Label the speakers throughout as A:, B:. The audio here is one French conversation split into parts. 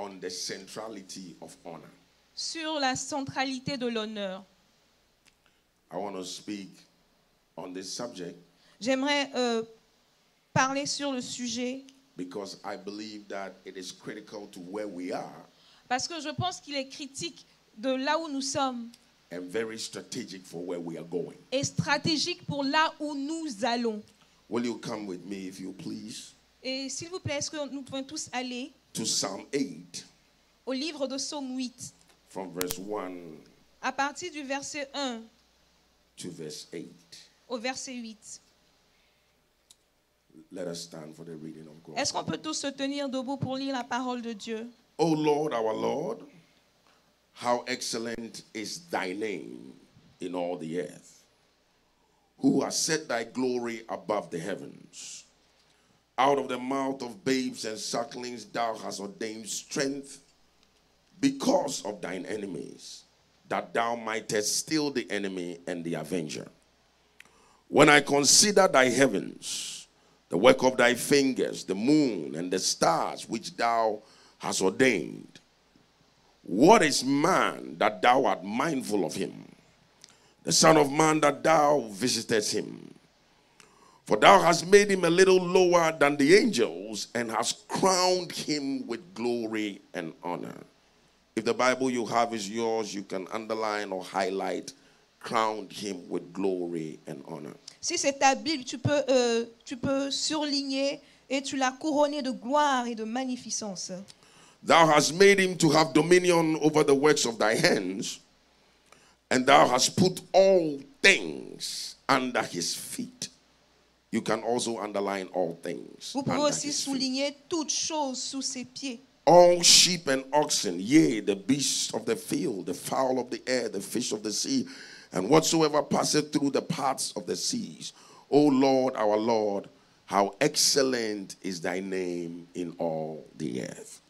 A: on the centrality of honor.
B: Sur la centralité de l'honneur.
A: I want to speak on this subject
B: J'aimerais parler sur le sujet
A: because I believe that it is critical to where we are
B: parce que je pense qu'il est critique de là où nous sommes
A: and very strategic for where we are going.
B: et stratégique pour là où nous allons.
A: Will you come with me, if you please,
B: Et s'il vous plaît, est-ce que nous pouvons tous aller
A: to Psalm 8
B: au livre de Psaume 8,
A: from verse 1
B: à partir du verset 1
A: to verse 8.
B: au verset 8.
A: Let us stand for the reading of God.
B: Est-ce qu'on peut tous se tenir debout pour lire la parole de Dieu?
A: O Lord, our Lord, how excellent is thy name in all the earth, who has set thy glory above the heavens. Out of the mouth of babes and sucklings thou hast ordained strength because of thine enemies, that thou mightest still the enemy and the avenger. When I consider thy heavens, the work of thy fingers, the moon and the stars which thou hast ordained, what is man that thou art mindful of him? The son of man that thou visitest him? For thou hast made him a little lower than the angels and hast crowned him with glory and honor. If the Bible you have is yours, you can underline or highlight, crowned him with glory and honor.
B: Si c'est ta Bible, tu peux surligner et tu l'as couronné de gloire et de magnificence.
A: Thou hast made him to have dominion over the works of thy hands, and thou hast put all things under his feet. You can also underline all things.
B: Vous pouvez
A: under
B: aussi
A: his feet.
B: souligner toutes choses sous ses pieds.
A: All sheep and oxen, yea, the beasts of the field, the fowl of the air, the fish of the sea, and whatsoever passeth through the paths of the seas. O Lord, our Lord, how excellent is thy name in all the earth.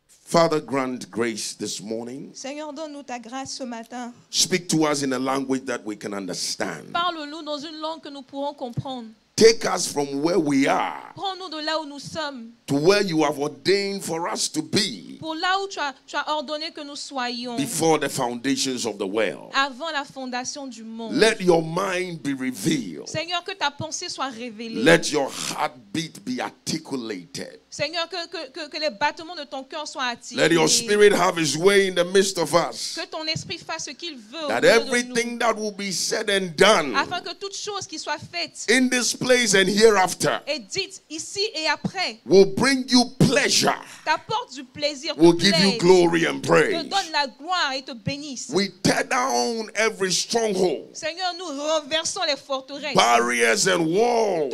A: Father, grant grace this morning.
B: Seigneur, donne-nous ta grâce ce matin.
A: Speak to us in a language that we can understand.
B: Parle-nous dans une langue que nous pourrons comprendre.
A: Take us from where we are
B: Prends-nous de là où nous sommes,
A: to where you have ordained for us to be
B: pour là où tu as ordonné que nous soyons,
A: before the foundations of the world.
B: avant la fondation du monde.
A: Let your mind be revealed.
B: Seigneur, que ta pensée soit révélée.
A: Let your heartbeat be articulated.
B: Seigneur, que les battements de ton cœur soient attirés.
A: Let your spirit have his way in the midst of us.
B: Que ton esprit fasse ce qu'il veut au
A: That
B: milieu de
A: everything
B: nous,
A: that will be said and done
B: afin que toute chose qui soit faite
A: in this place and hereafter
B: et dite ici et après
A: will bring you pleasure,
B: t'apporte du plaisir,
A: will
B: te
A: give you
B: plaise,
A: glory and
B: te
A: praise.
B: donne la gloire et te bénisse.
A: We tear down every stronghold,
B: Seigneur, nous renversons les forteresses,
A: barriers and walls.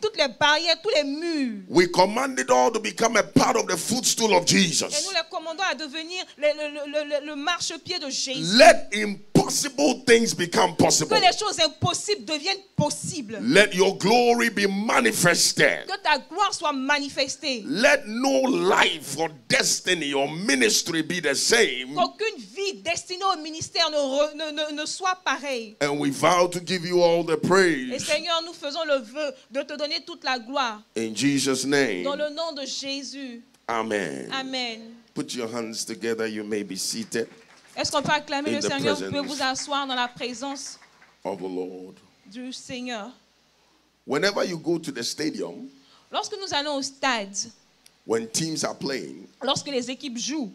B: toutes les barrières, tous les murs.
A: We command it all to become a part of the footstool of
B: Et nous
A: Jesus.
B: les commandons à devenir le marchepied de Jésus.
A: Let impossible things become possible.
B: Que les choses impossibles deviennent possibles.
A: Let your glory be manifested.
B: Que ta gloire soit manifestée.
A: Let no life or destiny or ministry be the same.
B: Qu'aucune vie destinée au ministère ne soit pareille.
A: And we vow to give you all the
B: Et
A: praise.
B: Seigneur, nous faisons le vœu de te donner toute la gloire.
A: In Jesus' name,
B: Dans le nom de Jésus.
A: amen.
B: Amen.
A: Put your hands together. You may be seated
B: Est-ce qu'on peut acclamer
A: In
B: le
A: the
B: Seigneur? Vous pouvez
A: presence.
B: vous asseoir dans la présence
A: of the Lord.
B: du Seigneur.
A: Whenever you go to the stadium,
B: Lorsque nous allons au stade,
A: when teams are playing,
B: lorsque les équipes jouent,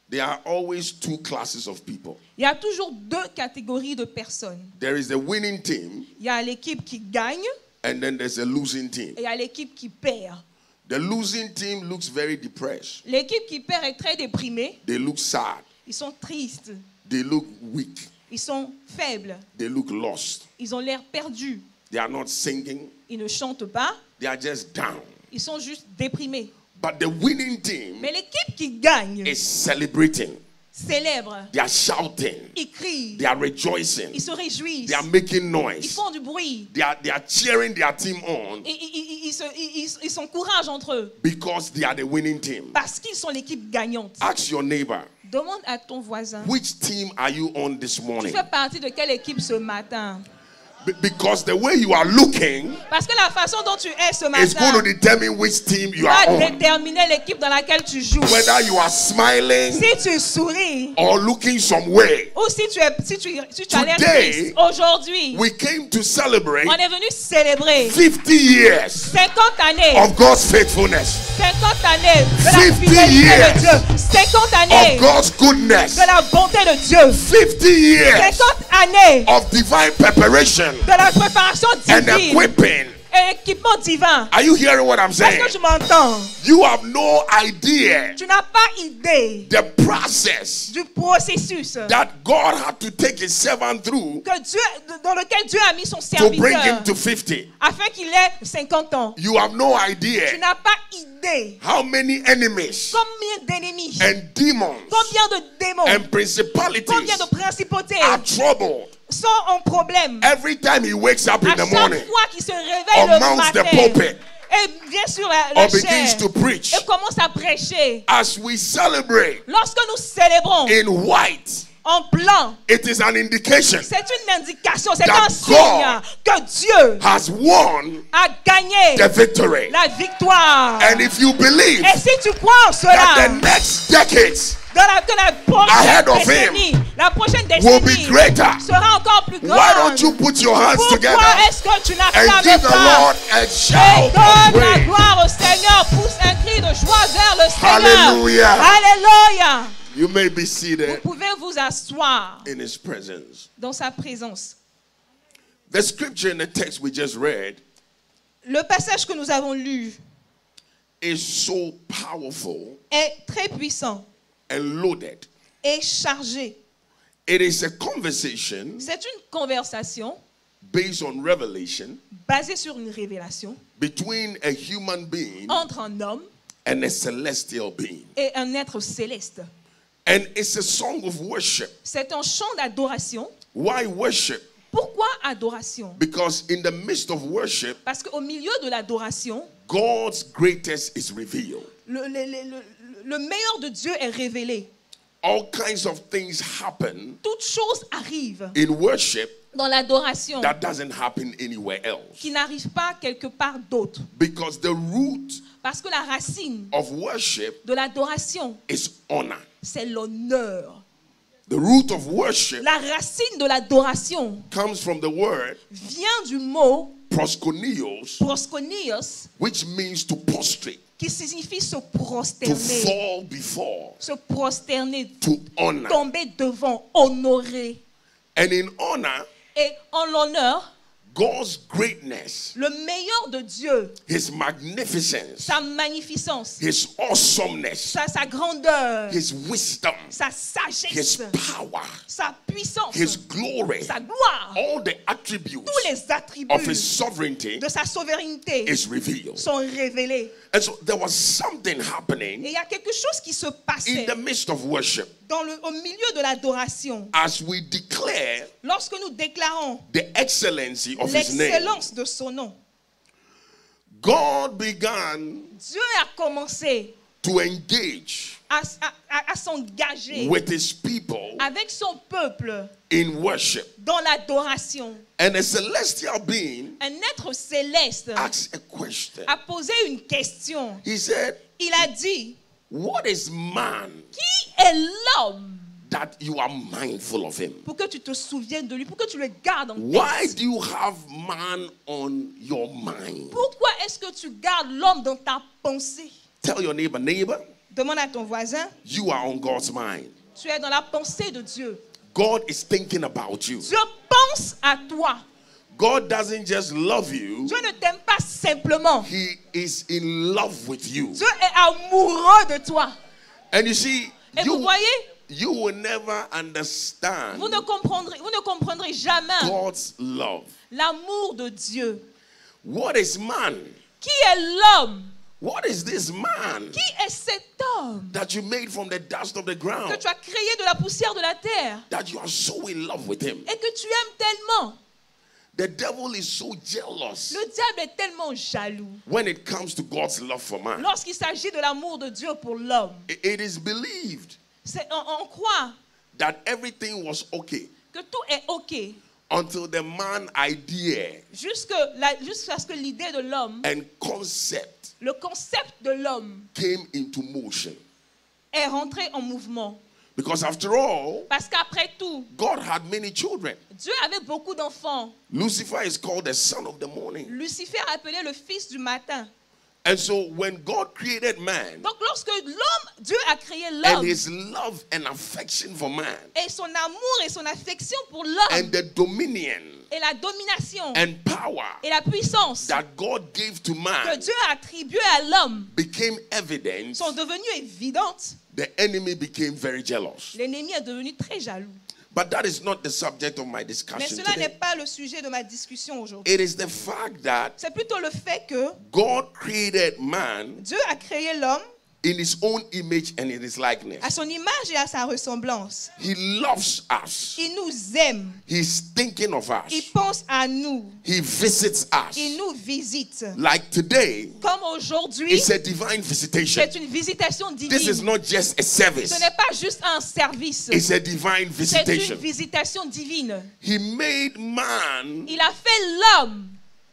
A: there are always two classes of people.
B: il y a toujours deux catégories de personnes.
A: There is the winning team,
B: Il y a l'équipe qui gagne
A: and then there's a losing team.
B: et il y a l'équipe qui perd.
A: The losing team looks very depressed.
B: L'équipe qui perd est très déprimée.
A: They look sad.
B: Ils sont tristes.
A: They look weak.
B: Ils sont faibles.
A: They look lost.
B: Ils ont l'air perdus.
A: They are not singing.
B: Ils ne chantent pas.
A: They are just down.
B: Ils sont juste déprimés.
A: But the winning team
B: Mais l'équipe qui gagne
A: is celebrating.
B: célèbre.
A: They are shouting.
B: Ils crient.
A: They are rejoicing.
B: Ils se réjouissent.
A: They are making
B: Ils
A: noise.
B: font du bruit.
A: They are cheering their team on
B: Ils s'encouragent entre eux.
A: because they are the winning team.
B: Parce qu'ils sont l'équipe gagnante.
A: Ask your neighbor,
B: Demande à ton voisin.
A: which team are you on this
B: Tu
A: morning?
B: fais partie de quelle équipe ce matin?
A: Because the way you are looking
B: Parce que la façon dont tu es ce
A: is going to
B: matin
A: determine which team you
B: va
A: are on.
B: déterminer l'équipe dans laquelle tu joues.
A: Whether you are smiling
B: Si tu souris
A: or looking somewhere.
B: ou si tu as l'air
A: Today,
B: triste, aujourd'hui,
A: We came to celebrate
B: on est venu célébrer
A: 50 years
B: 50 années.
A: of God's faithfulness,
B: 50 années de la
A: 50
B: fidélité
A: years
B: de Dieu. 50 années
A: of God's goodness,
B: de la bonté de Dieu.
A: 50 years
B: 50 années
A: of divine preparation
B: de la préparation
A: and
B: divine
A: equipping.
B: et équipement divin.
A: Are you hearing what I'm
B: Est-ce
A: saying?
B: que tu m'entends?
A: You have no idea
B: Tu n'as pas idée
A: the process
B: du processus
A: that God had to take his servant through
B: que Dieu, dans lequel Dieu a mis son
A: to bring him
B: serviteur
A: to 50.
B: afin qu'il ait 50 ans.
A: You have no
B: Tu
A: idea
B: n'as pas idée
A: how many enemies
B: combien d'ennemis,
A: and demons
B: combien de démons,
A: and principalities
B: combien de principautés
A: are troubled
B: sont en problème.
A: every time he wakes up in
B: À
A: the
B: chaque
A: morning
B: fois qu'il se réveille
A: or
B: le
A: mounts the
B: matin
A: pulpit
B: et vient sur la
A: or begins
B: chair
A: to preach.
B: et commence à prêcher.
A: As we celebrate
B: Lorsque nous célébrons
A: in white,
B: en blanc,
A: it is an indication
B: c'est une indication, c'est
A: that
B: un signe que Dieu
A: has won
B: a gagné
A: the victory.
B: la victoire.
A: And if you believe
B: Et si tu crois en
A: that
B: cela,
A: the next decades
B: que la
A: ahead
B: prochaine
A: of him
B: décennie, la prochaine
A: will be
B: décennie
A: greater,
B: sera encore plus grande,
A: why don't you put your hands together
B: pourquoi est-ce que tu
A: and
B: n'acclames
A: give the
B: pas
A: Lord a
B: et
A: shout of
B: donne la
A: praise?
B: gloire au Seigneur, pousse un cri de joie vers le Seigneur.
A: Hallelujah.
B: Alléluia.
A: You may be
B: Vous
A: seated
B: pouvez vous asseoir
A: in his presence.
B: dans sa présence.
A: The scripture in the text we just read
B: Le passage que nous avons lu
A: is so powerful
B: est très puissant
A: and loaded.
B: et chargé.
A: It is a conversation
B: C'est une conversation
A: based on revelation
B: basée sur une révélation
A: between a human being
B: entre un homme
A: and a celestial being.
B: et un être céleste.
A: And it's a song of worship.
B: C'est un chant d'adoration.
A: Why worship?
B: Pourquoi adoration?
A: Because in the midst of worship,
B: Parce qu'au milieu de l'adoration,
A: God's greatest is revealed.
B: le meilleur de Dieu est révélé.
A: All kinds of things happen
B: Toutes choses arrivent
A: in worship
B: dans l'adoration
A: that doesn't happen anywhere else.
B: qui n'arrivent pas quelque part d'autre.
A: Because the root
B: Parce que la racine
A: of worship
B: de l'adoration,
A: is honor.
B: c'est l'honneur.
A: The root of worship
B: La racine de l'adoration
A: comes from the word
B: vient du mot
A: proskonios,
B: proskonios,
A: which means to prostrate,
B: qui signifie se
A: to
B: prosterner.
A: fall before,
B: Se prosterner,
A: to honor.
B: tomber devant, honorer.
A: And in honor,
B: Et en l'honneur,
A: God's greatness,
B: le meilleur de Dieu,
A: his magnificence,
B: sa magnificence,
A: his awesomeness,
B: sa grandeur,
A: his wisdom,
B: sa
A: his
B: sagesse,
A: power,
B: sa puissance,
A: his glory,
B: sa gloire,
A: all the attributes
B: tous les attributs
A: of his sovereignty
B: de sa souveraineté
A: is revealed.
B: sont révélés.
A: And so there was something
B: Et
A: happening
B: il y a quelque chose qui se
A: in
B: passait
A: the midst of worship
B: au milieu de l'adoration.
A: as we declare
B: Lorsque nous déclarons
A: the excellency of his name.
B: l'excellence de son nom,
A: God began
B: Dieu a commencé
A: to engage
B: à s'engager
A: with his people
B: avec son peuple
A: in worship.
B: dans l'adoration.
A: And a celestial being
B: Un être céleste
A: asked a question.
B: a posé une question.
A: He said,
B: Il a dit,
A: what is man
B: qui est l'homme
A: that you are mindful of him?
B: pour que tu te souviennes de lui, pour que tu le gardes en
A: Why
B: tête?
A: do you have man on your mind?
B: Pourquoi est-ce que tu gardes l'homme dans ta pensée?
A: Tell your neighbor,
B: Demande à ton voisin,
A: you are on God's mind.
B: tu es dans la pensée de Dieu.
A: God is thinking about you.
B: Dieu pense à toi.
A: God doesn't just love you,
B: Dieu ne t'aime pas simplement.
A: he is in love with you.
B: Dieu est amoureux de toi.
A: And you see,
B: Et vous voyez,
A: you will never understand
B: vous ne comprendrez jamais
A: God's love.
B: l'amour de Dieu.
A: What is man?
B: Qui est l'homme?
A: What is this man
B: Qui est cet homme
A: that you made from the dust of the
B: que
A: ground?
B: tu as créé de la poussière de la terre
A: That you are so in love with him.
B: et que tu aimes tellement?
A: The devil is so jealous
B: Le diable est tellement jaloux
A: when it comes to God's love for man.
B: lorsqu'il s'agit de l'amour de Dieu pour l'homme.
A: It is believed
B: On croit
A: that everything was okay
B: que tout est OK
A: until the man idea
B: jusqu'à ce que l'idée de l'homme,
A: and concept
B: le concept de l'homme
A: came into motion.
B: est rentré en mouvement.
A: Because after all,
B: Parce qu'après tout,
A: God had many children.
B: Dieu avait beaucoup d'enfants.
A: Lucifer is called the son of the morning.
B: Lucifer appelé le fils du matin.
A: And so when God created man
B: Donc lorsque Dieu a créé
A: and
B: l'homme,
A: his love and affection for man
B: et son amour et son affection pour l'homme,
A: and the dominion
B: et la domination,
A: and power
B: et la puissance
A: that God gave to
B: que
A: man
B: Dieu a attribuée à l'homme
A: became evident,
B: sont devenues évidentes,
A: the enemy became very jealous.
B: l'ennemi est devenu très jaloux.
A: But that is not the subject of my
B: Mais
A: discussion
B: cela n'est
A: today.
B: pas le sujet de ma discussion aujourd'hui.
A: It is the fact that
B: C'est plutôt le fait que
A: God created man
B: Dieu a créé l'homme
A: in his own image and in his likeness.
B: à son image et à sa ressemblance.
A: He loves us.
B: Il nous aime.
A: He's thinking of
B: Il
A: us.
B: pense à nous.
A: He visits us.
B: Il nous visite.
A: Like today,
B: Comme aujourd'hui,
A: it's a divine visitation.
B: c'est une visitation
A: This is
B: divine.
A: not just a service.
B: Ce n'est pas juste un service.
A: It's a divine
B: C'est une
A: visitation.
B: visitation divine.
A: He made man
B: Il a fait l'homme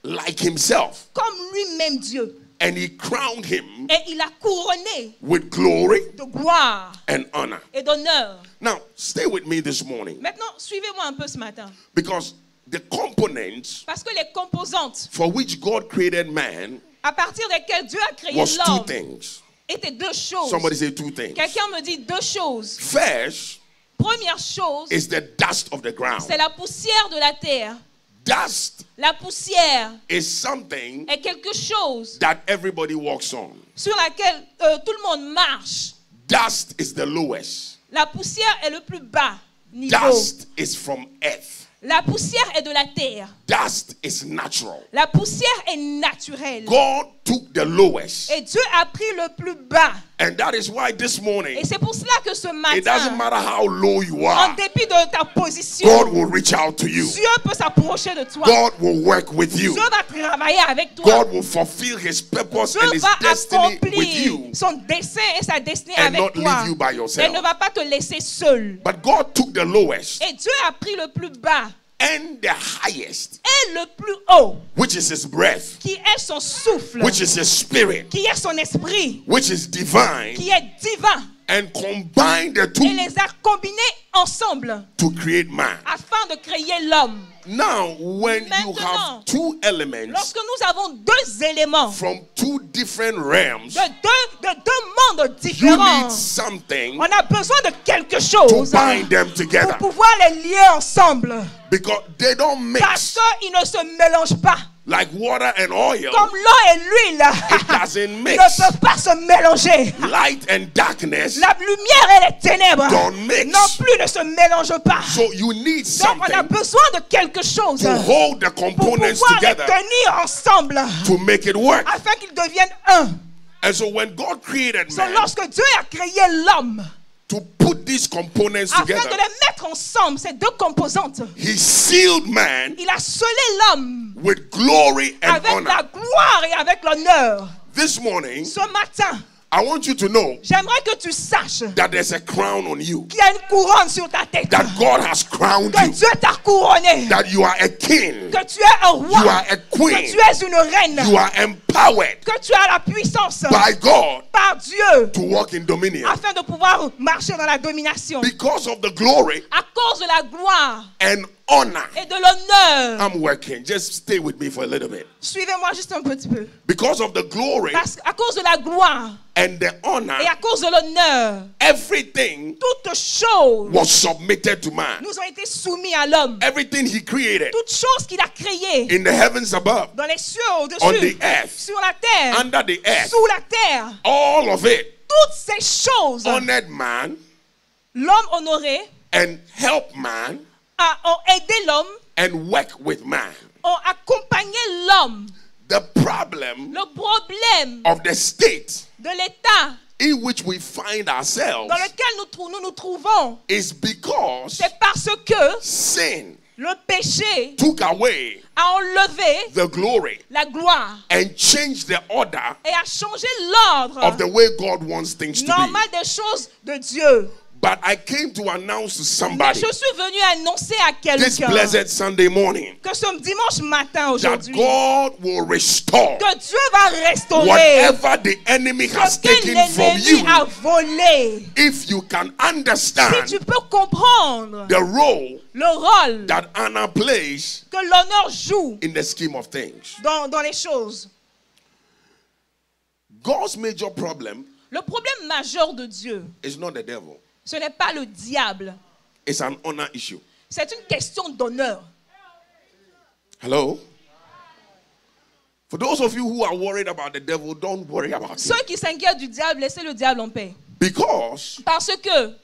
A: like himself.
B: comme lui-même Dieu.
A: And he crowned him
B: Et il a couronné
A: with glory
B: de gloire
A: and honor.
B: et d'honneur.
A: Now, stay with me this morning.
B: Maintenant, suivez-moi un peu ce matin.
A: Because the components
B: Parce que les composantes
A: for which God created man
B: à partir desquelles Dieu a créé
A: was two
B: l'homme
A: things.
B: étaient deux choses.
A: Somebody say two things.
B: Quelqu'un me dit deux choses.
A: First
B: Première chose,
A: is the dust of the ground.
B: c'est la poussière de la terre.
A: Dust
B: La poussière
A: is something
B: est quelque chose
A: that everybody walks on.
B: sur laquelle tout le monde marche.
A: Dust is the lowest.
B: La poussière est le plus bas niveau.
A: Dust is from earth.
B: La poussière est de la terre.
A: Dust is natural.
B: La poussière est naturelle.
A: God took the lowest.
B: Et Dieu a pris le plus bas.
A: And that is why this morning,
B: Et c'est pour cela que ce
A: it doesn't
B: matin,
A: matter how low you
B: en
A: are,
B: dépit de ta position,
A: God will reach out to you.
B: Dieu peut s'approcher de toi.
A: God will work with you.
B: Dieu va travailler avec toi.
A: God will fulfill his purpose and
B: Dieu
A: his
B: va
A: destiny with
B: accomplir
A: you
B: son dessein et sa destinée
A: and
B: avec
A: not
B: toi.
A: leave you by
B: Elle
A: yourself.
B: ne va pas te laisser seul.
A: But God took the lowest
B: Et Dieu a pris le plus bas
A: and the highest,
B: et le plus haut,
A: which is his breath,
B: qui est son souffle,
A: which is his spirit,
B: qui est son esprit,
A: which is divine,
B: qui est divin,
A: and combined the
B: et
A: two
B: les a combinés ensemble
A: to create man.
B: afin de créer l'homme.
A: Now, when you
B: Maintenant,
A: have two elements
B: Lorsque nous avons deux éléments
A: from two different realms,
B: de deux mondes
A: you
B: différents,
A: need something
B: on a besoin de quelque
A: to
B: chose
A: bind them
B: pour
A: together
B: pouvoir les lier ensemble.
A: because they don't
B: Parce
A: mix
B: qu'ils ne se mélangent pas.
A: like water and oil.
B: Comme l'eau et l'huile
A: It doesn't
B: ne
A: mix.
B: peuvent pas se mélanger.
A: Light and darkness
B: La lumière et les ténèbres
A: don't mix.
B: non plus ne se mélangent pas.
A: So you need
B: Donc on a
A: something
B: besoin de quelque chose
A: to hold the
B: pour
A: components
B: pouvoir les
A: together
B: tenir ensemble
A: to make it work.
B: afin qu'ils deviennent un.
A: And so when God created
B: So,
A: man
B: lorsque Dieu a créé l'homme,
A: to put these components
B: afin de
A: together,
B: les mettre ensemble, ces deux composantes,
A: he sealed man
B: il a scellé l'homme
A: with glory and
B: avec
A: honor.
B: la gloire et avec l'honneur.
A: This morning,
B: Ce matin,
A: I want you to know
B: j'aimerais que tu saches
A: that there's a crown on you,
B: qu'il y a une couronne sur ta tête.
A: that God has crowned
B: Que
A: you,
B: Dieu t'a couronné.
A: that you are a king,
B: Que tu es un roi.
A: you are a
B: Que
A: queen,
B: tu es une reine.
A: you are empowered
B: Que tu as la puissance
A: by God
B: par Dieu
A: to walk in dominion.
B: afin de pouvoir marcher dans la domination.
A: Because of the glory
B: À cause de la gloire
A: and honor.
B: et de l'honneur.
A: I'm working. Just stay with me for a little bit.
B: Suivez-moi juste un petit peu.
A: Because of the glory
B: À cause de la gloire
A: and the honor,
B: et à cause de l'honneur,
A: everything
B: toutes choses
A: was submitted to man.
B: nous ont été soumis à l'homme.
A: Everything he created
B: Toutes choses qu'il a créées
A: in the heavens above,
B: dans les cieux
A: on
B: au-dessus,
A: the earth,
B: sur la terre,
A: under the earth,
B: sous la terre,
A: all of it
B: toutes ces choses,
A: honored man
B: l'homme honoré
A: and helped man
B: ont aidé l'homme,
A: and worked with man.
B: ont accompagné l'homme.
A: The problem
B: Le problème
A: of the state
B: de l'état
A: in which we find ourselves
B: dans lequel nous nous trouvons,
A: is because
B: c'est parce que
A: sin
B: le péché
A: took away
B: a enlevé
A: the glory
B: la gloire
A: and changed the order
B: et a changé l'ordre
A: of the way God wants things to be.
B: normal des choses de Dieu.
A: But I came to announce to
B: Mais
A: somebody
B: je suis venu annoncer à
A: this
B: quelqu'un
A: blessed Sunday morning
B: que ce dimanche matin
A: that
B: aujourd'hui,
A: God will restore
B: que Dieu va restaurer
A: whatever the enemy has
B: ce que
A: taken from
B: l'ennemi
A: you.
B: a volé.
A: If you can
B: Si
A: understand
B: tu peux comprendre
A: the role
B: le rôle
A: that Anna plays
B: que l'honneur joue
A: in the scheme of things.
B: dans les choses.
A: God's major problem
B: Le problème majeur de Dieu,
A: is not the devil.
B: ce n'est pas le diable.
A: It's an honor issue.
B: C'est une question d'honneur.
A: Hello? For those of you who are worried about the devil, don't worry about it.
B: Ceux qui s'inquiètent du diable, laissez le diable en paix.
A: Because
B: Parce que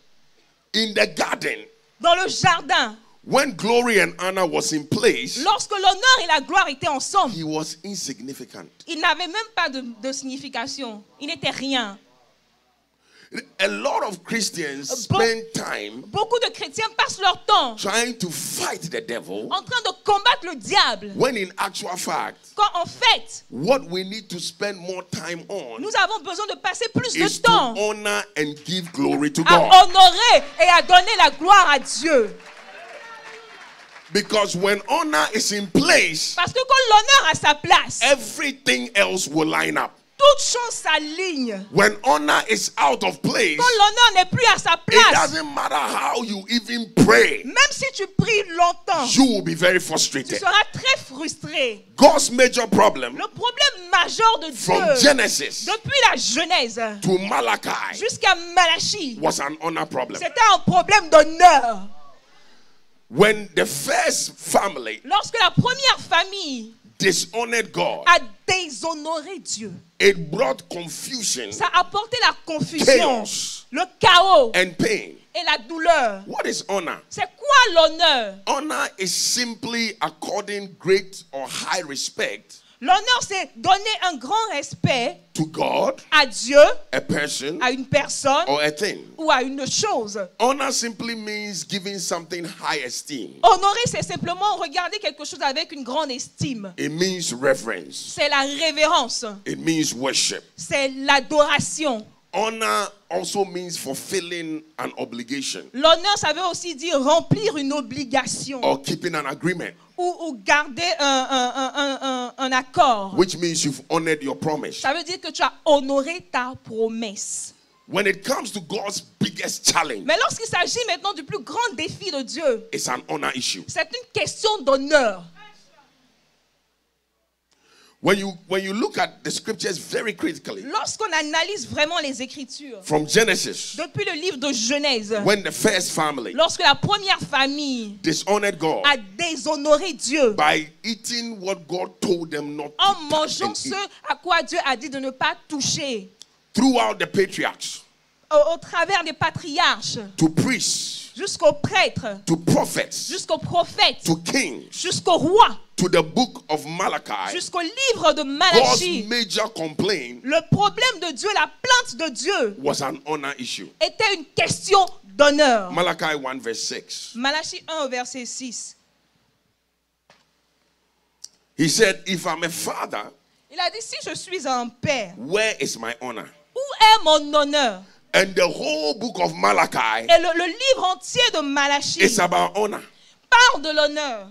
A: in the garden,
B: dans le jardin,
A: when glory and honor was in place,
B: lorsque l'honneur et la gloire étaient ensemble,
A: he was insignificant.
B: il n'avait même pas de signification. Il n'était rien.
A: A lot of Christians spend time
B: Beaucoup de chrétiens passent leur temps
A: trying to fight the devil
B: en train de combattre le diable.
A: when in actual fact,
B: Quand en fait,
A: what we need to spend more time on
B: nous avons besoin de passer plus de
A: is to
B: temps
A: honor and give glory to
B: à
A: God.
B: honorer et à donner la gloire à Dieu.
A: Because when honor is in place,
B: Parce que quand l'honneur a sa place,
A: everything else will line up.
B: toute chose s'aligne.
A: When honor is out of place,
B: Quand l'honneur n'est plus à sa
A: it
B: place,
A: doesn't matter how you even pray,
B: même si tu pries longtemps,
A: you will be very
B: tu
A: frustrated.
B: seras très frustré.
A: God's major problem
B: Le problème majeur de
A: from
B: Dieu,
A: Genesis
B: depuis la Genèse
A: to Malachi
B: jusqu'à Malachie,
A: was an honor problem.
B: c'était un problème d'honneur.
A: When the first family
B: Lorsque la première famille
A: dishonored God,
B: a déshonoré Dieu,
A: it brought confusion,
B: ça a apporté la confusion,
A: chaos,
B: le chaos
A: and pain.
B: et la douleur.
A: What is honor?
B: C'est quoi l'honneur?
A: Honor is simply according great or high respect
B: L'honneur, c'est donner un grand respect
A: to God,
B: à Dieu,
A: a person,
B: à une personne
A: or a thing.
B: ou à une chose.
A: Honor simply means giving something high esteem.
B: Honorer, c'est simplement regarder quelque chose avec une grande estime.
A: It means reverence.
B: C'est la révérence.
A: It means worship.
B: C'est l'adoration.
A: Honor also means fulfilling an obligation
B: L'honneur, ça veut aussi dire remplir une obligation
A: or keeping an agreement,
B: ou garder un accord.
A: which means you've honored your promise.
B: Ça veut dire que tu as honoré ta promesse.
A: When it comes to God's biggest challenge,
B: Mais lorsqu'il s'agit maintenant du plus grand défi de Dieu,
A: it's an honor issue.
B: c'est une question d'honneur.
A: When you look at the scriptures very critically,
B: Lorsqu'on analyse vraiment les Écritures,
A: from Genesis,
B: depuis le livre de Genèse,
A: when the first family
B: lorsque la première famille
A: dishonored God
B: a déshonoré Dieu
A: by eating what God told them not
B: en
A: to
B: mangeant
A: touch
B: ce
A: and eat,
B: à quoi Dieu a dit de ne pas toucher,
A: throughout the patriarchs,
B: au travers des patriarches,
A: to priests,
B: jusqu'aux prêtres,
A: to prophets,
B: jusqu'aux prophètes,
A: to kings,
B: jusqu'aux rois,
A: to the book of Malachi,
B: jusqu'au livre de
A: God's
B: Malachie,
A: major complaint
B: le problème de Dieu, la plainte de Dieu,
A: was an honor issue.
B: était une question d'honneur.
A: Malachi 1 verse 6.
B: Malachie 1 au verset 6.
A: He said, if I'm a father,
B: Il a dit, si je suis un père,
A: where is my honor?
B: où est mon honneur?
A: And the whole book of Malachi
B: Et le livre entier de Malachie
A: is about honor.
B: parle de l'honneur.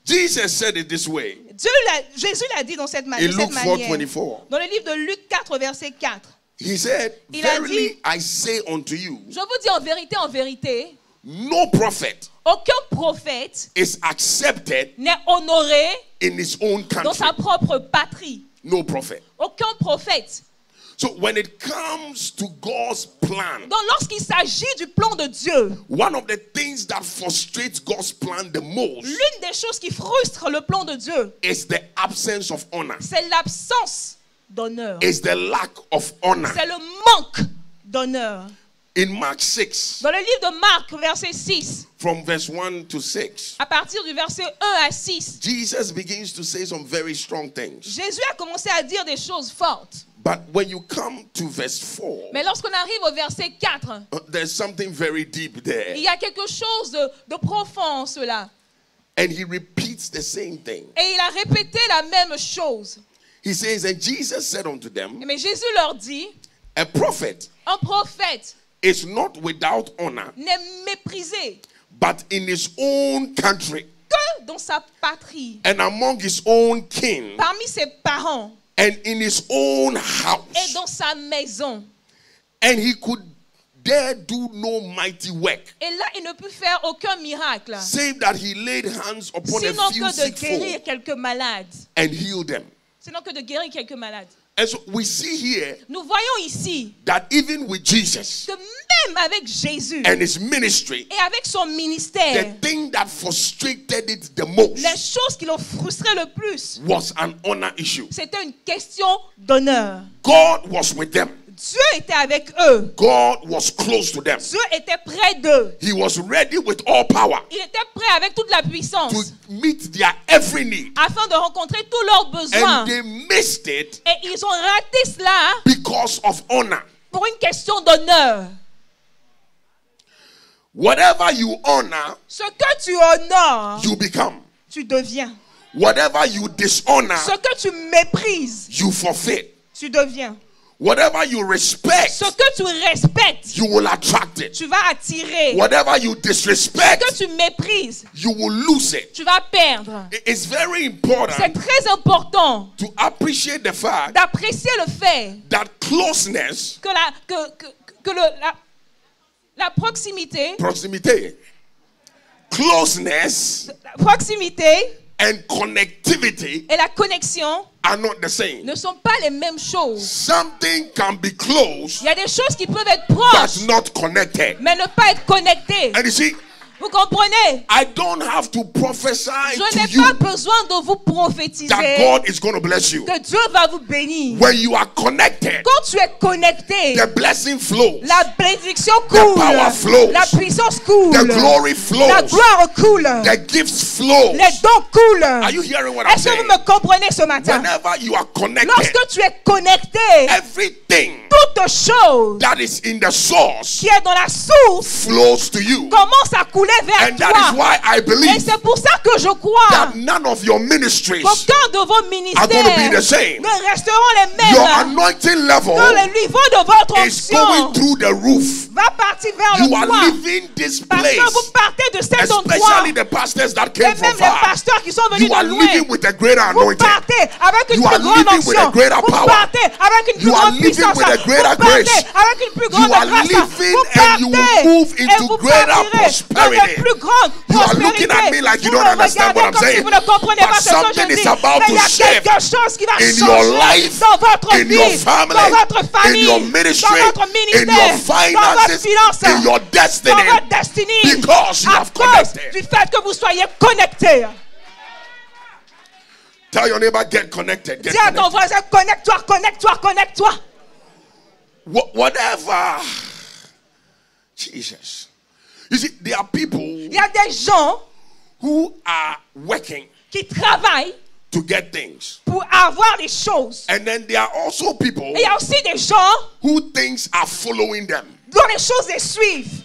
A: Jesus said it this way
B: Jésus l'a dit dans cette,
A: in
B: de cette
A: Luke
B: manière.
A: 4:24.
B: Dans le livre de Luc 4, verset 4.
A: He said,
B: Il a
A: verily
B: dit,
A: I say unto you,
B: Je vous dis en vérité,
A: no prophet
B: aucun prophète
A: is accepted
B: n'est honoré
A: in his own
B: dans
A: country.
B: sa propre patrie.
A: No prophet.
B: Aucun prophète.
A: So when it comes to God's plan,
B: Donc lorsqu'il s'agit du plan de Dieu,
A: one of the things that frustrates God's plan the most
B: l'une des choses qui frustre le plan de Dieu,
A: is the absence of honor,
B: c'est l'absence d'honneur.
A: is the lack of honor.
B: C'est le manque d'honneur.
A: In Mark 6,
B: Dans le livre de Marc, verset 6,
A: from verse 1 to 6,
B: à partir du verset 1 à 6,
A: Jesus begins to say some very strong things.
B: Jésus a commencé à dire des choses fortes.
A: But when you come to verse 4,
B: Mais lorsqu'on arrive au verset 4,
A: there's something very deep there.
B: il y a quelque chose de profond en cela.
A: And he repeats the same thing.
B: Et il a répété la même chose.
A: He says, and Jesus said unto them,
B: Mais Jésus leur dit,
A: a prophet
B: un prophète
A: is not without honor,
B: n'est méprisé
A: but in his own country
B: que dans sa patrie,
A: and among his own kin
B: parmi ses parents
A: and in his own
B: et
A: house.
B: dans sa maison.
A: And he could there do no mighty work,
B: Et là, il ne peut faire aucun miracle,
A: save that he laid hands upon
B: sinon
A: a few
B: que de
A: sick
B: guérir
A: folk
B: quelques malades.
A: and heal them.
B: Sinon que de guérir quelques malades.
A: And so we see here
B: Nous voyons ici
A: that even with Jesus
B: que même avec Jésus
A: and his ministry,
B: et avec son
A: the
B: ministère,
A: thing that frustrated it the
B: les
A: most
B: choses qui l'ont frustré le plus,
A: was an honor issue.
B: c'était une question d'honneur.
A: God was with them.
B: Dieu était avec eux.
A: God was close to them.
B: Dieu était près d'eux.
A: He was ready with all power
B: Il était prêt avec toute la puissance
A: to meet their every need.
B: afin de rencontrer tous leurs besoins.
A: And they missed it
B: Et ils ont raté cela
A: because of honor.
B: pour une question d'honneur.
A: Whatever you honor,
B: Ce que tu honores,
A: you become.
B: tu deviens.
A: Whatever you dishonor,
B: Ce que tu méprises,
A: you forfeit.
B: tu deviens.
A: Whatever you respect,
B: Ce que tu respectes,
A: you will attract it.
B: tu vas attirer.
A: Whatever you
B: Ce
A: disrespect,
B: que tu méprises,
A: you will lose it.
B: tu vas perdre.
A: It's very
B: C'est
A: important
B: très important
A: to appreciate the fact
B: d'apprécier le fait
A: that closeness,
B: que la proximité,
A: closeness and connectivity
B: et la connexion
A: are not the same.
B: ne sont pas les mêmes choses.
A: Something can be close
B: Il y a des choses qui peuvent être
A: but
B: proches,
A: not connected.
B: mais ne pas être connectées.
A: And you see,
B: Vous comprenez?
A: I don't have to prophesy
B: Je
A: to
B: n'ai
A: you
B: pas besoin de vous prophétiser
A: that God is going to bless you.
B: que Dieu va vous bénir.
A: When you are connected,
B: Quand tu es connecté,
A: the blessing flows,
B: la bénédiction
A: the
B: coule,
A: power flows,
B: la puissance coule,
A: the glory
B: la
A: flows,
B: gloire coule,
A: the gifts flow.
B: les dons coulent.
A: Are you hearing what I'm
B: Est-ce que
A: saying?
B: vous me comprenez ce matin?
A: Whenever you are connected,
B: Lorsque tu es connecté,
A: everything
B: toute chose
A: that is in the source
B: qui est dans la source
A: flows to you.
B: commence à couler vers
A: And that is
B: toi.
A: why I
B: Et
A: believe
B: c'est pour ça que je crois
A: that none of your ministries
B: qu'aucun de vos
A: are
B: ministères
A: going to be the same.
B: ne resteront les
A: Your
B: mêmes.
A: anointing level
B: Que le niveau de votre
A: is going
B: onction
A: through the roof.
B: va partir vers
A: You are
B: le toit.
A: leaving this
B: Parce
A: place,
B: que vous partez de cet endroit.
A: especially the pastors that
B: Et
A: came
B: même
A: from
B: les
A: far.
B: pasteurs qui sont venus
A: You are
B: de loin.
A: living with a greater
B: Vous
A: anointing.
B: partez avec une
A: You are
B: plus grande
A: living with a
B: onction.
A: greater
B: Vous
A: power.
B: partez avec une plus
A: You are
B: grande
A: living
B: puissance.
A: with a greater
B: Vous partez
A: grace.
B: avec une plus
A: You
B: grande
A: are
B: grâce.
A: living
B: Vous
A: and you will
B: partez
A: move
B: et
A: into
B: vous
A: greater
B: partirez dans
A: prosperity.
B: de plus grande
A: You are
B: prospérité.
A: looking at me like you
B: Vous
A: don't
B: me
A: understand what
B: regardez
A: I'm
B: comme si
A: saying.
B: vous ne comprenez
A: But
B: pas ce que
A: something
B: je
A: is
B: dis.
A: about
B: Mais il y
A: to
B: a
A: shift
B: quelque chose qui va
A: in your
B: changer
A: life,
B: dans votre
A: in your
B: vie,
A: family,
B: dans votre famille,
A: in your
B: dans
A: ministry,
B: votre
A: in
B: ministère,
A: your
B: dans votre
A: finances,
B: finance,
A: in your
B: dans
A: destiny,
B: votre destinée,
A: because you
B: à
A: have
B: cause
A: connected.
B: du fait que vous soyez connectés.
A: Tell your neighbor, get connected. Get
B: Dis à ton
A: connected.
B: voisin, connecte-toi, connecte-toi, connecte-toi.
A: Whatever. Jesus. You see, there are people
B: Il y a des gens
A: who are working
B: qui travaillent
A: to get things.
B: pour avoir des choses.
A: And then there are also people
B: Et il y a aussi des gens
A: who things are following them.
B: dont les choses les suivent.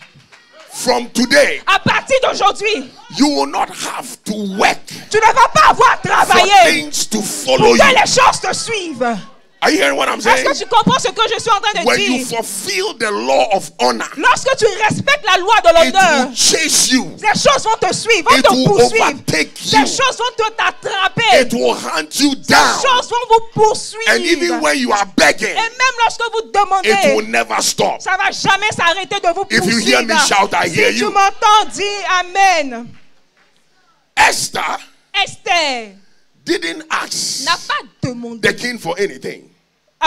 A: From today,
B: À partir d'aujourd'hui,
A: you will not have to work
B: tu ne vas pas avoir
A: for
B: travaillé
A: things to
B: pour
A: follow
B: que
A: you.
B: les choses te suivent.
A: Are you hearing what I'm
B: Est-ce
A: saying?
B: que tu comprends ce que je suis en train de
A: When you
B: dire?
A: fulfill the law of honor,
B: Lorsque tu respectes la loi de
A: it
B: l'honneur,
A: will chase you.
B: ces choses vont te suivre, vont
A: It
B: te
A: will
B: poursuivre.
A: overtake
B: Ces
A: you.
B: choses vont t'attraper.
A: It will hunt you
B: Ces
A: down.
B: choses vont vous poursuivre.
A: And even when you are begging,
B: Et même lorsque vous
A: it
B: demandez,
A: will never stop.
B: ça va jamais s'arrêter de vous
A: If you hear me
B: poursuivre.
A: shout, I hear
B: Si tu
A: you.
B: m'entends, dis Amen.
A: Esther
B: Esther
A: didn't ask
B: n'a pas demandé
A: the king for anything.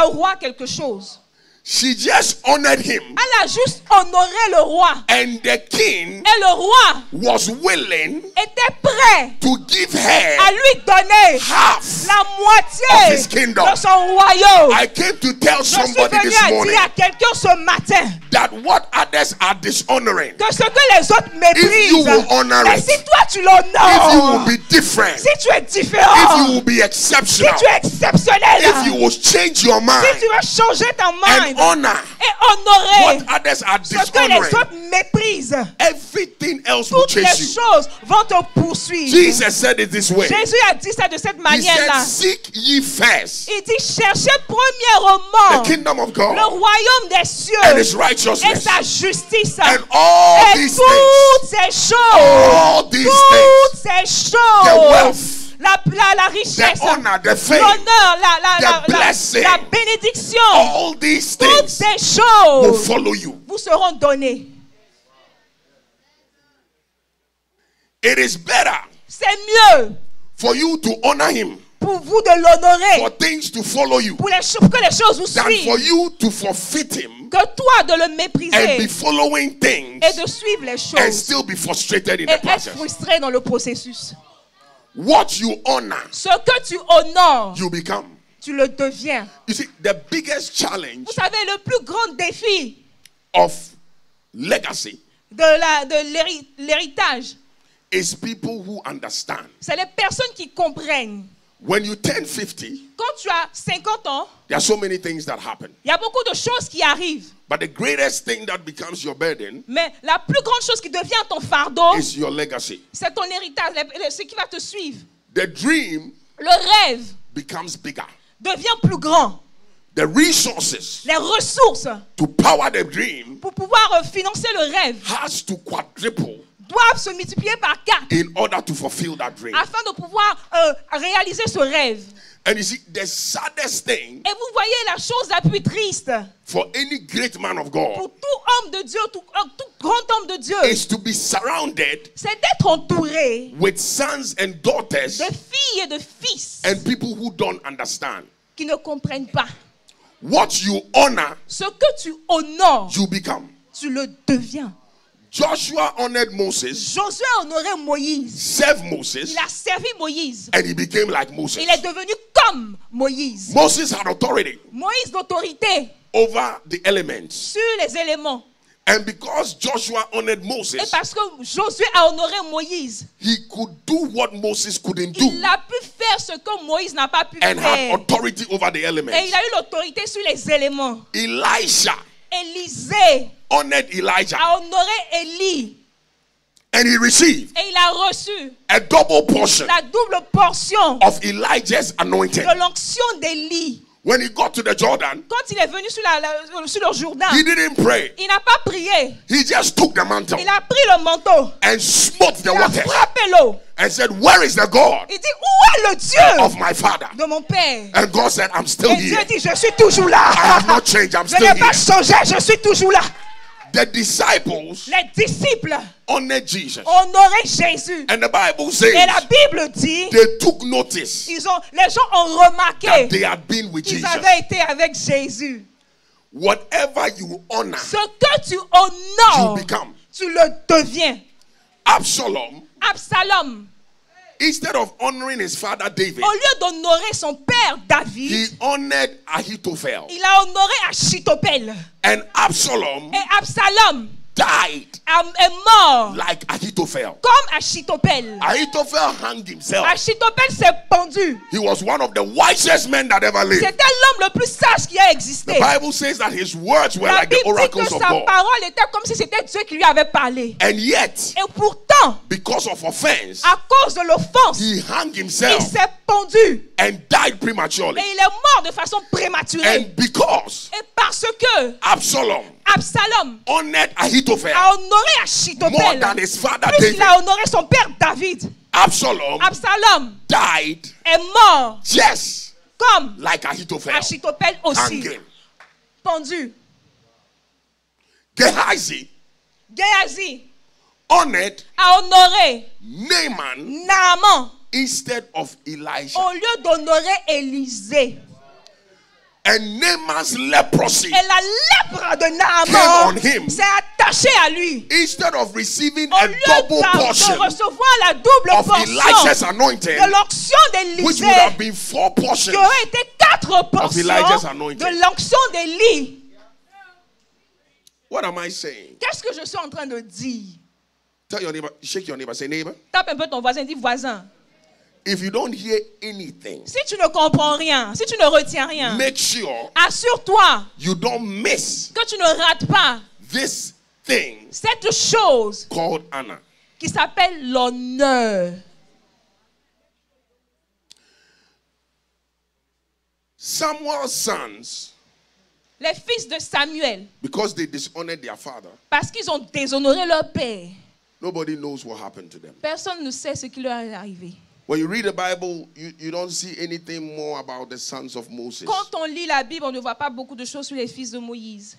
B: au roi quelque chose.
A: She just honored him,
B: Elle a juste honoré le roi.
A: and the king
B: Et le roi
A: was willing
B: était prêt
A: to give her
B: à lui donner
A: half.
B: la
A: of
B: moitié
A: his kingdom.
B: de son royaume.
A: I came to tell
B: Je suis
A: somebody
B: venu
A: this
B: à
A: morning
B: dire à quelqu'un ce matin
A: that what others are dishonoring,
B: que ce que les autres
A: if you
B: méprisent,
A: will honor
B: mais
A: it,
B: si toi tu
A: if you will
B: l'honores,
A: be different,
B: si tu es
A: if you
B: différent,
A: will be
B: si
A: exceptional,
B: tu es exceptionnel,
A: if you will change your
B: si
A: mind
B: tu veux changer ta
A: and
B: mind contraindre
A: honor
B: et honorer
A: what others are
B: ce que les
A: dishonoring,
B: autres méprisent.
A: everything else will
B: Toutes les
A: chase you.
B: choses vont te poursuivre.
A: Jesus said it this way.
B: Jésus a dit ça de cette
A: He said,
B: manière-là.
A: seek ye first
B: Il dit, cherchez premièrement
A: the kingdom of
B: le
A: God
B: royaume des cieux
A: and his
B: et
A: righteousness,
B: sa justice.
A: and all
B: Et
A: these
B: toutes
A: things,
B: ces choses,
A: all these
B: toutes
A: things,
B: ces
A: the
B: choses,
A: wealth,
B: la
A: the
B: richesse,
A: honor, the fame,
B: l'honneur,
A: the blessing,
B: la bénédiction,
A: all these
B: toutes
A: things
B: ces
A: will
B: choses
A: follow you.
B: vous seront données.
A: It is better
B: C'est mieux
A: for you to honor him,
B: pour vous de l'honorer,
A: for things to follow you,
B: pour que les choses vous
A: than for
B: suivent,
A: you to forfeit him
B: que toi de le
A: and be
B: mépriser
A: following things
B: et de suivre les
A: and
B: choses
A: still be frustrated in
B: et
A: the
B: être
A: process.
B: frustré dans le processus.
A: What you honor,
B: Ce que tu honores,
A: you become.
B: tu le deviens.
A: You see, the biggest challenge
B: Vous savez, le plus grand défi
A: of legacy
B: de l'héritage,
A: is people who understand.
B: c'est les personnes qui comprennent.
A: When you turn 50,
B: Quand tu as 50 ans,
A: there are so many things that happen.
B: il y a beaucoup de choses qui arrivent.
A: But the greatest thing that becomes your burden
B: Mais la plus grande chose qui devient ton fardeau,
A: is your legacy.
B: c'est ton héritage, ce qui va te suivre.
A: The dream
B: Le rêve
A: becomes bigger.
B: devient plus grand.
A: The resources
B: Les ressources
A: to power the dream
B: pour pouvoir financer le rêve
A: has to quadruple
B: doivent se multiplier par 4
A: in order to fulfill that dream.
B: afin de pouvoir réaliser ce rêve.
A: And you see, the saddest thing
B: Et vous voyez la chose la plus triste
A: for any great man of
B: pour
A: God
B: tout homme de Dieu, tout grand homme de Dieu,
A: is to be surrounded
B: c'est d'être entouré
A: with sons and daughters
B: de filles et de fils
A: and people who don't understand.
B: qui ne comprennent pas.
A: What you honor,
B: Ce que tu honores,
A: you become.
B: tu le deviens.
A: Joshua honored Moses,
B: Josué a honoré Moïse.
A: served Moses,
B: Il a servi Moïse.
A: and he became like Moses.
B: Il est devenu comme Moïse.
A: Moses had authority
B: Moïse d'autorité
A: over the elements.
B: sur les éléments.
A: And because Joshua honored
B: Et
A: Moses,
B: parce que Josué a honoré Moïse,
A: he could do what Moses couldn't do
B: il a pu faire ce que Moïse n'a pas pu
A: and had
B: faire.
A: authority over the
B: Et
A: elements.
B: il a eu l'autorité sur les éléments.
A: Elisha
B: Élisée
A: honored Elijah
B: a honoré Élie.
A: and he received
B: Et il a reçu
A: a double portion
B: la double portion
A: of Elijah's anointing.
B: de l'onction d'Élie.
A: When he got to the Jordan,
B: Quand il est venu sur le Jourdain,
A: he didn't pray.
B: il n'a pas prié.
A: He just took the mantle
B: Il a pris le manteau.
A: and smote the
B: Il a
A: waters
B: frappé l'eau.
A: and said, "Where is the God
B: Il dit, où est le Dieu
A: of my father?"
B: de mon père?
A: And God said, "I'm still
B: Et Dieu
A: here.
B: dit, je suis toujours
A: I have
B: là.
A: not changed. I'm
B: Je
A: still
B: n'ai pas
A: here."
B: changé, je suis toujours là.
A: The disciples
B: Les disciples
A: honored Jesus.
B: honoraient Jésus.
A: And the Bible
B: Et la
A: says
B: Bible dit,
A: they took notice
B: les gens ont
A: that
B: remarqué
A: they had been with
B: qu'ils
A: Jesus.
B: avaient été avec Jésus.
A: Whatever you honor,
B: Ce que tu
A: you
B: honores,
A: become.
B: tu le deviens.
A: Absalom,
B: Absalom,
A: instead of honoring his father David,
B: au lieu d'honorer son père
A: he
B: David,
A: honored Ahithophel.
B: il a honoré Achitopel.
A: And Absalom
B: Et Absalom
A: died
B: est mort
A: like Ahithophel.
B: comme Achitopel.
A: Ahithophel hung himself.
B: Achitopel s'est pendu.
A: He was one of the wisest men that ever lived.
B: C'était l'homme le plus sage qui a existé.
A: The Bible says that his words were
B: La
A: like the
B: Bible dit que
A: oracles of
B: sa
A: God.
B: parole était comme si c'était Dieu qui lui avait parlé.
A: And yet,
B: Et pourtant,
A: because of offense,
B: à cause de l'offense,
A: he hung
B: il
A: himself
B: s'est pendu.
A: and died prematurely.
B: Et il est mort de façon prématurée.
A: And because
B: Et parce que
A: Absalom
B: Absalom
A: honored Ahithophel
B: a honoré
A: more
B: Achitopel,
A: than his father
B: plus qu'il
A: David,
B: a honoré son père David,
A: Absalom
B: Absalom
A: died
B: est mort
A: just
B: comme
A: like Ahithophel,
B: Achitopel aussi,
A: hanging.
B: pendu.
A: Gehazi
B: Géasi
A: honored
B: a honoré
A: Naaman
B: Naaman
A: instead of Elijah.
B: au lieu d'honorer Élisée.
A: And Naaman's leprosy,
B: Et la lèpre de
A: Came
B: Naaman
A: on him.
B: s'est attachée à lui.
A: instead of receiving
B: Au
A: a
B: lieu
A: double
B: de
A: portion
B: recevoir la double
A: of
B: portion
A: Elijah's anointing,
B: de l'onction
A: which
B: d'Élisée,
A: would have been 4 portions,
B: qui aurait été 4
A: Elijah's
B: portions
A: anointing.
B: de l'onction d'Élie.
A: what am I saying?
B: Qu'est-ce que je suis en train de dire?
A: Tell your neighbor, shake your neighbor, say neighbor.
B: Tape un peu ton voisin, dis voisin.
A: if you don't hear anything,
B: Si tu ne comprends rien, si tu ne retiens rien,
A: make sure
B: assure-toi
A: you don't miss
B: que tu ne rates pas
A: this thing
B: cette chose
A: called honor.
B: qui s'appelle l'honneur.
A: Samuel's sons,
B: Les fils de Samuel,
A: because they dishonored their father,
B: parce qu'ils ont déshonoré leur père,
A: nobody knows what happened to them.
B: personne ne sait ce qui leur est arrivé.
A: When you read the Bible, you don't see anything more about the sons of Moses.
B: Quand on lit la Bible, on ne voit pas beaucoup de choses sur les fils de Moïse.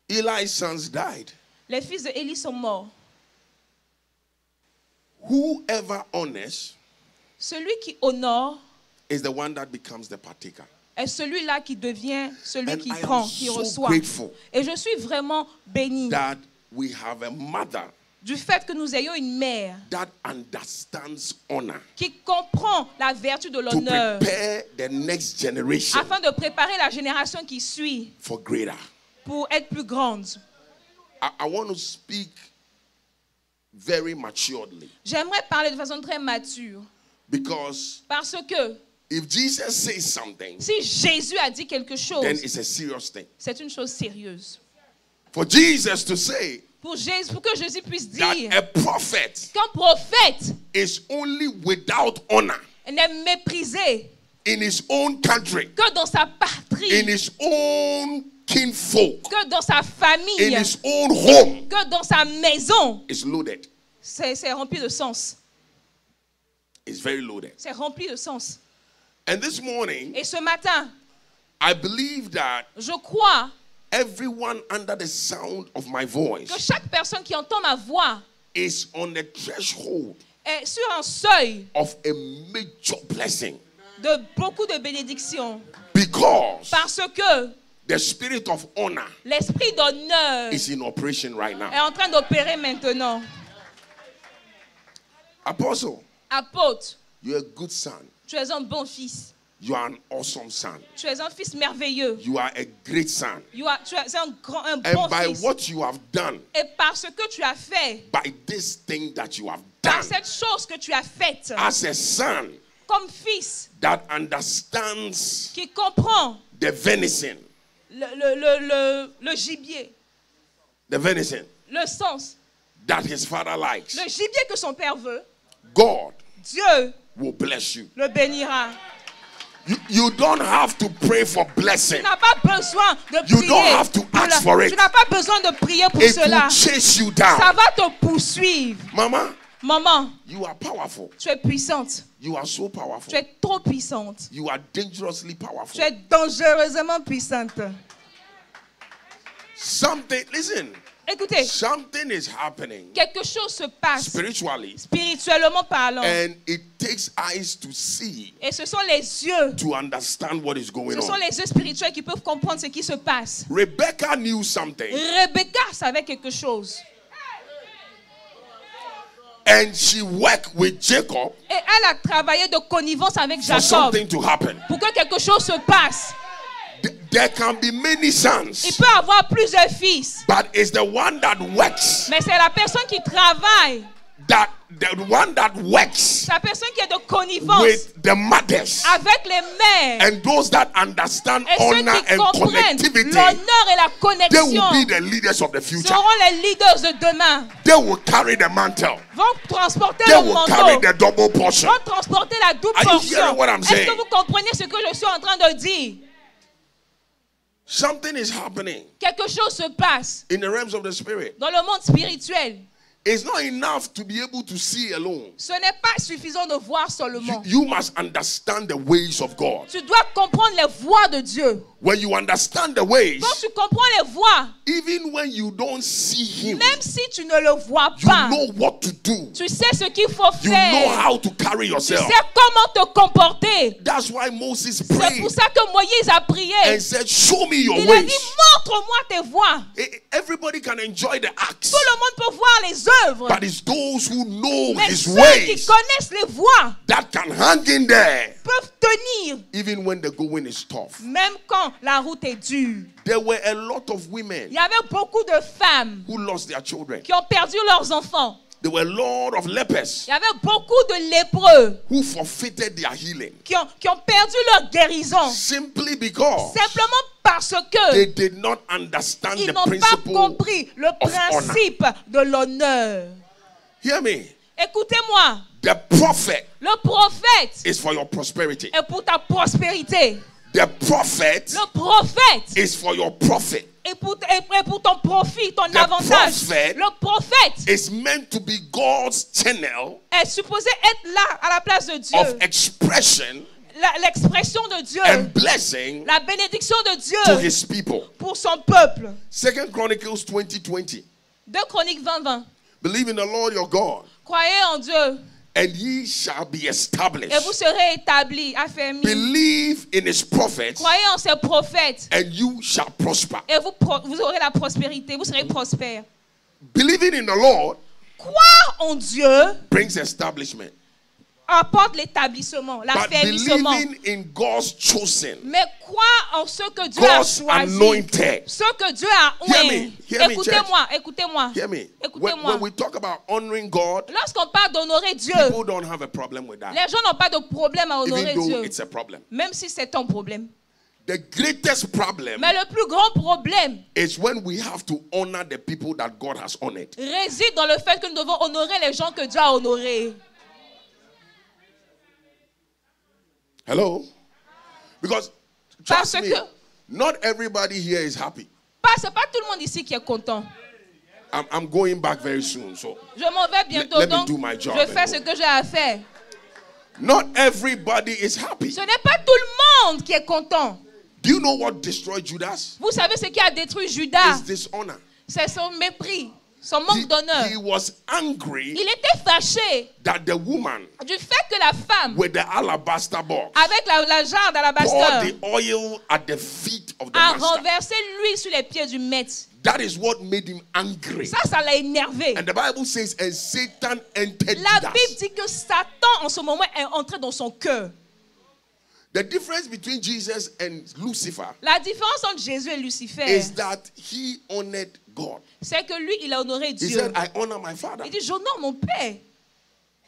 A: Eli's sons died.
B: Les fils de Élie sont morts.
A: Whoever honors
B: Celui qui honore
A: is the one that becomes the partaker.
B: est celui-là qui devient celui
A: And
B: qui
A: I
B: prend,
A: am
B: qui
A: so
B: reçoit.
A: grateful
B: Et je suis vraiment béni
A: that we have a mother
B: du fait que nous ayons une mère
A: that understands honor
B: qui comprend la vertu de
A: to
B: l'honneur
A: prepare the next generation
B: afin de préparer la génération qui suit
A: for greater.
B: pour être plus grande.
A: I want to speak very maturely,
B: J'aimerais parler de façon très mature
A: because
B: parce que
A: if Jesus says something,
B: si Jésus a dit quelque
A: then
B: chose,
A: it's a serious thing.
B: c'est une chose sérieuse.
A: For Jesus to say
B: Pour que Jésus puisse
A: that
B: dire
A: a prophet
B: qu'un prophète
A: is only without honor
B: n'est méprisé
A: in his own country,
B: que dans sa patrie,
A: in his own kinfolk,
B: que dans sa famille,
A: in his own home,
B: que dans sa maison,
A: is loaded.
B: c'est rempli de sens.
A: It's very loaded.
B: C'est rempli de sens.
A: And this morning,
B: Et ce matin,
A: I believe that
B: je crois
A: everyone under the sound of my voice
B: que chaque personne qui entend ma voix
A: is on the threshold
B: est sur un seuil
A: of a major blessing,
B: de beaucoup de bénédictions.
A: because
B: Parce que
A: the spirit of honor
B: l'esprit d'honneur
A: is in operation right now.
B: est en train d'opérer maintenant.
A: Apostle,
B: Apôtre,
A: you're a good son.
B: tu es un bon fils.
A: You are an awesome son.
B: Tu es un fils merveilleux.
A: You are a great son.
B: Tu es un bon
A: And by
B: fils.
A: what you have done,
B: Et parce que tu as fait,
A: by this thing that you have
B: par
A: done,
B: cette chose que tu as faite,
A: as a son
B: comme fils
A: that understands
B: qui comprend
A: the venison,
B: le gibier,
A: the venison
B: le sens,
A: that his father likes,
B: le gibier que son père veut,
A: God
B: Dieu
A: will bless you.
B: le bénira.
A: You don't have to pray for blessing.
B: Tu n'as pas besoin de
A: You
B: prier.
A: don't have to
B: pour
A: ask for it.
B: Tu n'as pas besoin de prier pour
A: It
B: cela.
A: will chase you
B: Ça
A: down.
B: va te poursuivre.
A: Mama,
B: Maman,
A: you are powerful.
B: tu es puissante.
A: You are so powerful.
B: Tu es trop puissante.
A: You are dangerously
B: Tu
A: powerful.
B: es dangereusement puissante.
A: Something, listen,
B: Écoutez,
A: something is happening
B: quelque chose se passe
A: spiritually,
B: spirituellement parlant.
A: and it takes eyes to see,
B: Et ce sont les yeux.
A: to understand what is going
B: Ce sont
A: on.
B: les yeux spirituels qui peuvent comprendre ce qui se passe.
A: Rebecca knew something,
B: Rebecca savait quelque chose.
A: and she worked with Jacob
B: Et elle a travaillé de connivence avec
A: for
B: Jacob
A: something to happen.
B: pour que quelque chose se passe.
A: There can be many
B: Il
A: sons,
B: peut avoir plusieurs fils.
A: but it's the one that works,
B: Mais c'est la personne qui travaille,
A: the one that works
B: la personne qui est de connivence
A: with the mothers
B: avec les mères
A: and those that understand
B: et ceux
A: honor
B: qui
A: and
B: comprennent
A: connectivity.
B: l'honneur et la
A: They will
B: connexion
A: be the leaders of the future.
B: seront les leaders de demain.
A: They will carry the mantle.
B: Vont transporter
A: They
B: le
A: will carry
B: manteau,
A: the double portion.
B: vont transporter la double
A: Are you
B: portion.
A: hearing what I'm
B: Est-ce
A: saying?
B: que vous comprenez ce que je suis en train de dire?
A: Something is happening
B: Quelque chose se passe
A: in the realms of the spirit.
B: dans le monde spirituel.
A: It's not enough to be able to see alone.
B: Ce n'est pas suffisant de voir seulement.
A: You must understand the ways of God.
B: Tu dois comprendre les voies de Dieu.
A: When you understand the ways,
B: Quand tu comprends les voies,
A: even when you don't see Him,
B: même si tu ne le vois
A: you
B: pas,
A: know what to do.
B: tu sais ce qu'il faut
A: You know
B: faire.
A: how to carry
B: Tu
A: yourself.
B: sais comment te comporter.
A: That's why Moses
B: C'est
A: prayed
B: pour ça que Moïse a prié.
A: and said, "Show me your
B: Il a dit,
A: ways."
B: montre-moi tes voies.
A: Everybody can enjoy the acts,
B: Tout le monde peut voir les œuvres.
A: but it's those who know
B: Mais
A: His
B: ceux qui
A: ways
B: connaissent les voies
A: that can hang in there,
B: peuvent tenir,
A: even when the going is tough.
B: même quand la route est dure.
A: There were a lot of women
B: Il y avait beaucoup de femmes
A: who lost their children.
B: qui ont perdu leurs enfants.
A: there were a lot of lepers
B: Il y avait beaucoup de lépreux
A: who forfeited their healing
B: qui ont perdu leur guérison.
A: simply because
B: Simplement parce que
A: they did not understand
B: ils
A: the
B: n'ont pas
A: principle.
B: compris le principe de l'honneur.
A: Hear me.
B: Écoutez-moi,
A: The prophet
B: le prophète
A: is for your prosperity.
B: est pour ta prospérité.
A: The prophet
B: Le prophète
A: is for your profit.
B: est pour ton profit, ton
A: The
B: avantage.
A: prophet
B: Le prophète
A: is meant to be God's channel
B: est supposé être là à la place de Dieu.
A: of expression
B: L'expression de Dieu,
A: and blessing
B: la bénédiction de
A: to
B: Dieu
A: his people.
B: pour son peuple.
A: 2 Chronicles 20:20.
B: 2 Chroniques 20:20.
A: Believe in the Lord your God,
B: Croyez en Dieu
A: and ye shall be established.
B: et vous serez établis, affermis.
A: Believe in his prophets,
B: Croyez en ses prophètes
A: and you shall prosper.
B: et vous aurez la prospérité, vous serez prospères.
A: Believing in the Lord
B: Croire en Dieu
A: brings establishment.
B: apporte l'établissement,
A: But
B: l'affermissement.
A: believing in God's chosen,
B: Mais croire en ce que Dieu a
A: God's
B: choisi,
A: anointed.
B: ce que Dieu a
A: Hear
B: oint.
A: me, hear me,
B: Écoutez-moi, écoutez-moi.
A: Hear me. When
B: Écoutez-moi.
A: we talk about honoring God,
B: Lorsqu'on parle d'honorer Dieu,
A: people don't have a problem with that,
B: les gens n'ont pas de problème à honorer
A: even though
B: Dieu,
A: it's a problem.
B: même si c'est ton problème.
A: The greatest problem
B: Mais le plus grand problème
A: is when we have to honor the people that God has honored.
B: réside dans le fait que nous devons honorer les gens que Dieu a honorés.
A: Hello? Because,
B: Parce
A: trust me,
B: que
A: not everybody here is happy.
B: c'est pas tout le monde ici qui est content.
A: I'm going back very soon, so
B: Je m'en vais bientôt,
A: Let me
B: donc
A: do my job
B: je
A: and
B: fais
A: go.
B: ce que j'ai à faire.
A: not everybody is happy.
B: Ce n'est pas tout le monde qui est content.
A: Do you know what destroyed Judas?
B: Vous savez ce qui a détruit Judas?
A: It's dishonor.
B: C'est son mépris, son manque d'honneur.
A: He was angry
B: Il était fâché
A: that the woman
B: du fait que la femme,
A: with the alabaster box
B: avec la jarre
A: poured
B: d'alabaster,
A: the oil at the feet of the
B: a
A: master.
B: renversé l'huile sur les pieds du maître.
A: That is what made him angry.
B: Ça l'a énervé.
A: And the Bible says, and Satan entered
B: La
A: Judas.
B: Bible dit que Satan, en ce moment, est entré dans son cœur.
A: The difference between Jesus and Lucifer
B: La différence entre Jésus et Lucifer,
A: is that he honored God.
B: c'est que lui, il a honoré
A: He
B: Dieu.
A: said, I honor my father.
B: Il dit, j'honore mon Père.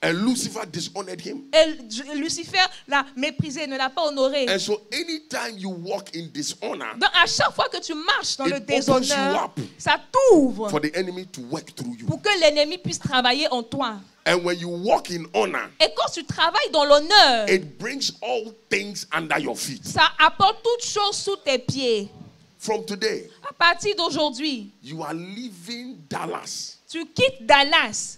A: And Lucifer dishonored him.
B: Et Lucifer l'a méprisé, ne l'a pas honoré.
A: And so anytime you walk in dishonor,
B: Donc, à chaque fois que tu marches dans
A: It
B: le
A: opens you
B: déshonneur,
A: up
B: ça t'ouvre
A: for the enemy to work through you.
B: pour que l'ennemi puisse travailler en toi.
A: And when you walk in honor,
B: Et quand tu travailles dans l'honneur,
A: it brings all things under your feet.
B: ça apporte toutes choses sous tes pieds.
A: From today,
B: À partir d'aujourd'hui,
A: you are leaving Dallas
B: tu quittes Dallas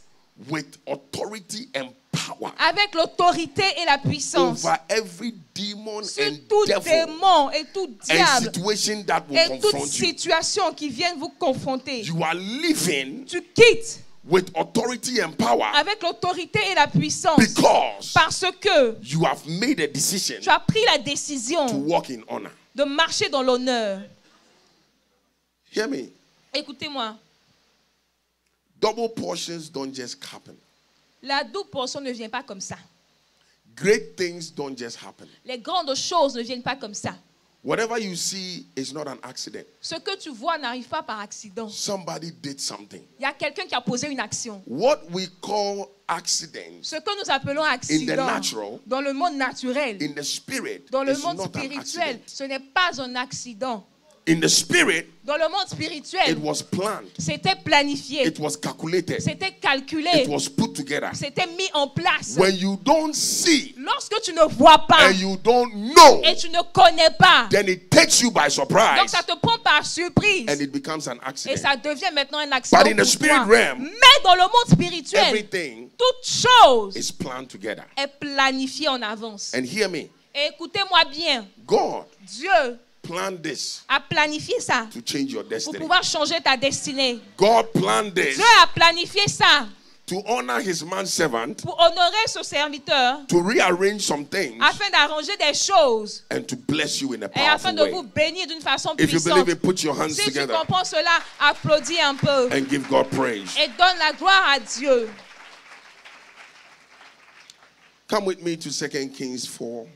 A: with authority and power
B: avec l'autorité et la puissance
A: over every demon
B: sur
A: and
B: tout
A: devil
B: démon et tout
A: and
B: diable
A: situation that will
B: et toute
A: confront you.
B: situation qui viennent vous confronter.
A: You are living
B: Tu quittes
A: with authority and power
B: avec l'autorité et la puissance
A: because
B: parce que
A: you have made a decision
B: tu as pris la
A: to
B: décision
A: walk in honor.
B: de marcher dans l'honneur.
A: Hear me.
B: Écoutez-moi,
A: Double portions don't just happen.
B: la double portion ne vient pas comme ça.
A: Great things don't just happen.
B: Les grandes choses ne viennent pas comme ça.
A: Whatever you see is not an accident.
B: Ce que tu vois n'arrive pas par accident.
A: Somebody did something.
B: Il y a quelqu'un qui a posé une action.
A: What we call accidents
B: Ce que nous appelons accident
A: natural,
B: dans le monde naturel,
A: in the spirit
B: dans le
A: is
B: monde
A: not an
B: spirituel,
A: accident.
B: ce n'est pas un accident.
A: In the spirit,
B: Dans le monde
A: it
B: spirituel,
A: was planned.
B: c'était planifié,
A: It was calculated.
B: c'était calculé,
A: It was put together.
B: c'était mis en place.
A: When you don't see
B: Lorsque tu ne vois pas
A: and you don't know,
B: et tu ne connais pas,
A: then it takes you by
B: donc
A: surprise
B: ça te prend par surprise
A: and it becomes an
B: et
A: accident.
B: ça devient maintenant un accident
A: But in the
B: pour
A: spirit
B: toi.
A: realm,
B: Mais dans le monde spirituel,
A: everything
B: toute chose
A: is planned together.
B: est planifiée en avance.
A: And hear me,
B: Et écoutez-moi bien,
A: God
B: Dieu
A: planned this
B: a planifié ça
A: to change your
B: pour
A: destiny.
B: pouvoir changer ta destinée.
A: God planned this
B: Dieu a planifié ça
A: to honor his manservant,
B: pour honorer ce serviteur
A: to rearrange some things,
B: afin d'arranger des choses
A: and to bless you in a
B: et afin
A: powerful
B: de
A: way.
B: vous bénir d'une façon
A: If you
B: puissante.
A: believe it, put your hands
B: Si tu
A: together
B: comprends cela, applaudis un peu
A: and give God praise.
B: et donne la gloire à Dieu.
A: Come with me to 2 Kings 4,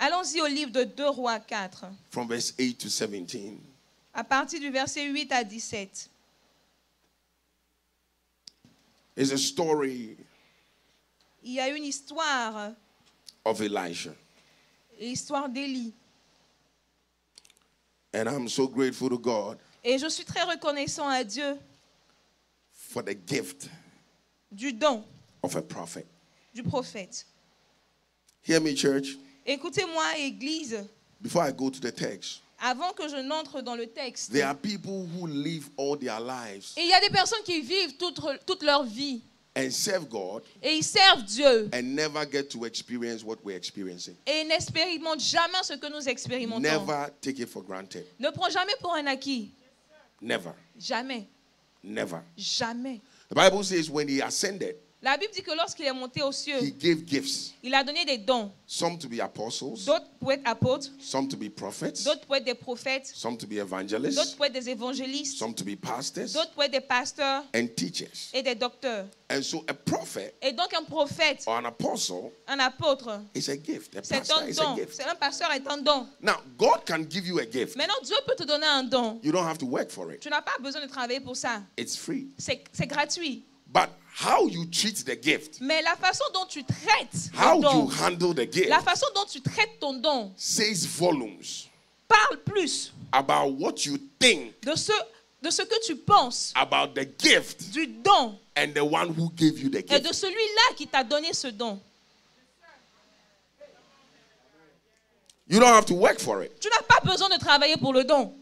B: Allons-y au livre de 2 Rois 4,
A: from verse 8 to 17.
B: à partir du verset 8 à 17.
A: is a story
B: Il y a une histoire,
A: of Elisha.
B: l'histoire d'Élie.
A: And I'm so grateful to God
B: Et je suis très reconnaissant à Dieu
A: for the gift
B: du don
A: of a prophet.
B: du prophète.
A: Hear me, church.
B: Écoutez-moi, Église,
A: Before I go to the text,
B: avant que je n'entre dans le texte.
A: there are people who live all their lives
B: Et il y a des personnes qui vivent toute leur vie
A: and serve God
B: et ils servent Dieu
A: and never get to experience what we're experiencing.
B: et n'expérimentent jamais ce que nous expérimentons.
A: Never take it for granted.
B: Ne prends jamais pour un acquis.
A: Never.
B: Jamais.
A: Never.
B: Jamais.
A: The Bible says when he ascended,
B: La Bible dit que lorsqu'il est monté aux cieux,
A: he gave gifts.
B: il a donné des dons.
A: Some to be apostles,
B: D'autres pour être apôtres,
A: some to be prophets,
B: d'autres pour être des prophètes,
A: some to be
B: d'autres
A: evangelists,
B: pour être des évangélistes,
A: some to be pastors
B: d'autres pour être des pasteurs
A: and teachers.
B: et des docteurs.
A: And so a prophet
B: Et donc un prophète,
A: or an apostle
B: un apôtre,
A: is a gift. A
B: c'est
A: pastor
B: un
A: is a
B: don.
A: gift.
B: C'est un pasteur est un don.
A: Now, God can give you a gift.
B: Maintenant, Dieu peut te donner un don.
A: You don't have to work for it.
B: Tu n'as pas besoin de travailler pour ça.
A: It's free.
B: C'est gratuit.
A: But how you treat the gift,
B: Mais la façon dont tu traites
A: how
B: le don,
A: you handle the gift,
B: la façon dont tu traites ton don,
A: says volumes
B: parle plus
A: about what you think
B: de ce que tu penses
A: about the gift
B: du don
A: and the one who gave you the
B: et de
A: gift.
B: celui-là qui t'a donné ce don.
A: You don't have to work for it.
B: Tu n'as pas besoin de travailler pour le don.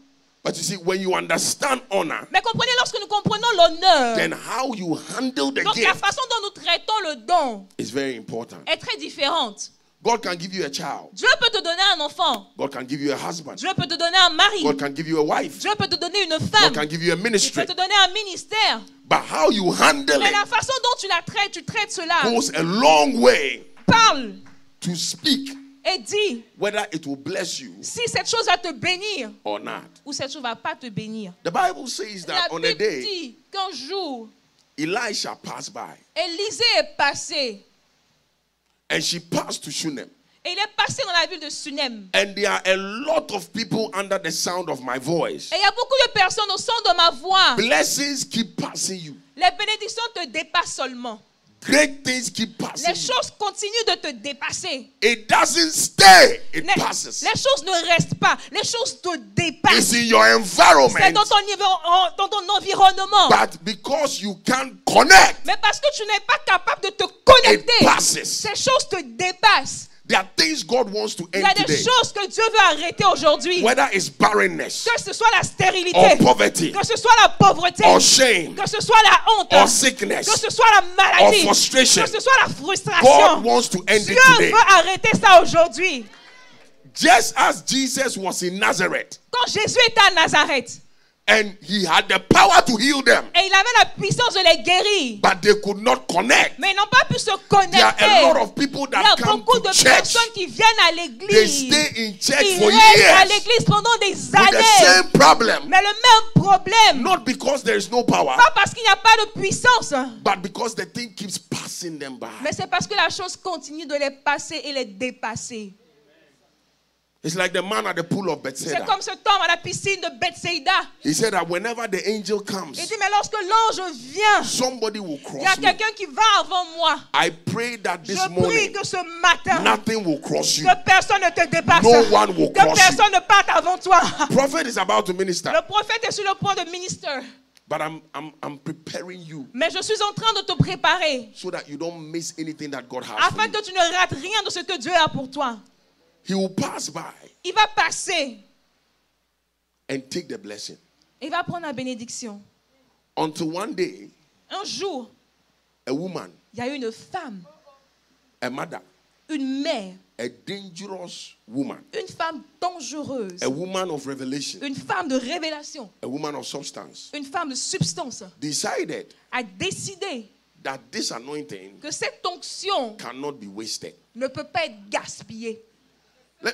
A: But you see, when you understand honor,
B: Mais comprenez, lorsque nous comprenons l'honneur,
A: then how you handle the
B: donc la
A: gift
B: façon dont nous traitons le don
A: is very important.
B: est très différente.
A: God can give you a child.
B: Dieu peut te donner un enfant.
A: God can give you a husband.
B: Dieu peut te donner un mari.
A: God can give you a wife.
B: Dieu peut te donner une
A: God
B: femme.
A: can give you a
B: Il
A: ministry.
B: peut te donner un ministère.
A: But how you handle
B: Mais la
A: it
B: façon dont tu traites cela,
A: goes a long way
B: parle
A: to speak
B: et dis
A: whether it will bless you
B: si cette chose va te bénir
A: or not.
B: ou cette chose va pas te bénir.
A: The Bible says
B: La
A: that on a
B: Bible
A: day,
B: dit qu'un jour,
A: Elisha passed by
B: Élisée est passé
A: and she passed to Shunem.
B: et il est passé dans la ville de Sunem.
A: And there are a lot of people under the sound of my voice.
B: Et il y a beaucoup de personnes au son de ma voix.
A: Blessings keep passing you.
B: Les bénédictions te dépassent seulement.
A: Great things keep passing
B: Les
A: you.
B: choses continuent de te dépasser.
A: It doesn't stay, it
B: Les
A: passes.
B: choses ne restent pas. Les choses te
A: It's
B: dépassent.
A: in your
B: C'est
A: environment.
B: dans ton environnement.
A: But because you can't connect,
B: Mais parce que tu n'es pas capable de te
A: it
B: connecter,
A: passes.
B: ces choses te dépassent.
A: There are things God wants to
B: Il y a
A: end
B: des
A: today.
B: choses que Dieu veut arrêter aujourd'hui.
A: Whether it's barrenness
B: Que ce soit la stérilité,
A: or poverty
B: que ce soit la pauvreté,
A: or shame
B: que ce soit la honte,
A: or
B: que
A: sickness
B: ce soit la maladie,
A: or frustration.
B: que ce soit la frustration.
A: God wants to end
B: Dieu
A: it today.
B: veut arrêter ça aujourd'hui.
A: Just as Jesus was in Nazareth
B: Quand Jésus était à Nazareth
A: and he had the power to heal them,
B: et il avait la puissance de les guérir,
A: but they could not connect.
B: mais ils n'ont pas pu se
A: There
B: connecter.
A: are a lot of people
B: Il y a
A: that come
B: beaucoup
A: to
B: de
A: church.
B: personnes qui viennent à
A: They
B: l'église.
A: stay in church
B: Ils
A: for
B: restent à
A: years
B: l'église pendant des
A: with the
B: années.
A: same problem.
B: Mais le même problème,
A: Not because there is no power,
B: pas parce qu'il n'y a pas de puissance,
A: but because the thing keeps passing them by.
B: mais c'est parce que la chose continue de les passer et les dépasser.
A: It's like the man at the pool of
B: C'est
A: Bethesda.
B: comme cet homme à la piscine de Bethsaïda.
A: He said that whenever the angel
B: Il
A: comes,
B: dit, mais lorsque l'ange vient,
A: somebody will
B: il y a
A: cross me.
B: quelqu'un qui va avant moi.
A: I pray that
B: Je
A: this
B: prie
A: morning,
B: que ce matin,
A: nothing will cross you.
B: que personne ne te dépasse.
A: No one will
B: Que
A: cross you.
B: personne ne parte avant toi.
A: Prophet is about to minister,
B: Le prophète est sur le point de ministère.
A: but I'm preparing you
B: Mais je suis en train de te préparer
A: so that you don't miss anything that God has for
B: afin
A: you.
B: que tu ne rates rien de ce que Dieu a pour toi.
A: He will pass by
B: Il va passer.
A: and take the blessing
B: Il va prendre la bénédiction.
A: until one day
B: Un jour,
A: a woman,
B: il y a une femme,
A: a mother,
B: une mère,
A: a dangerous woman,
B: une femme dangereuse,
A: a woman of revelation,
B: une femme de révélation,
A: a woman of substance,
B: une femme de substance,
A: decided
B: a décidé
A: that this anointing
B: que cette onction
A: cannot be wasted.
B: ne peut pas être gaspillée.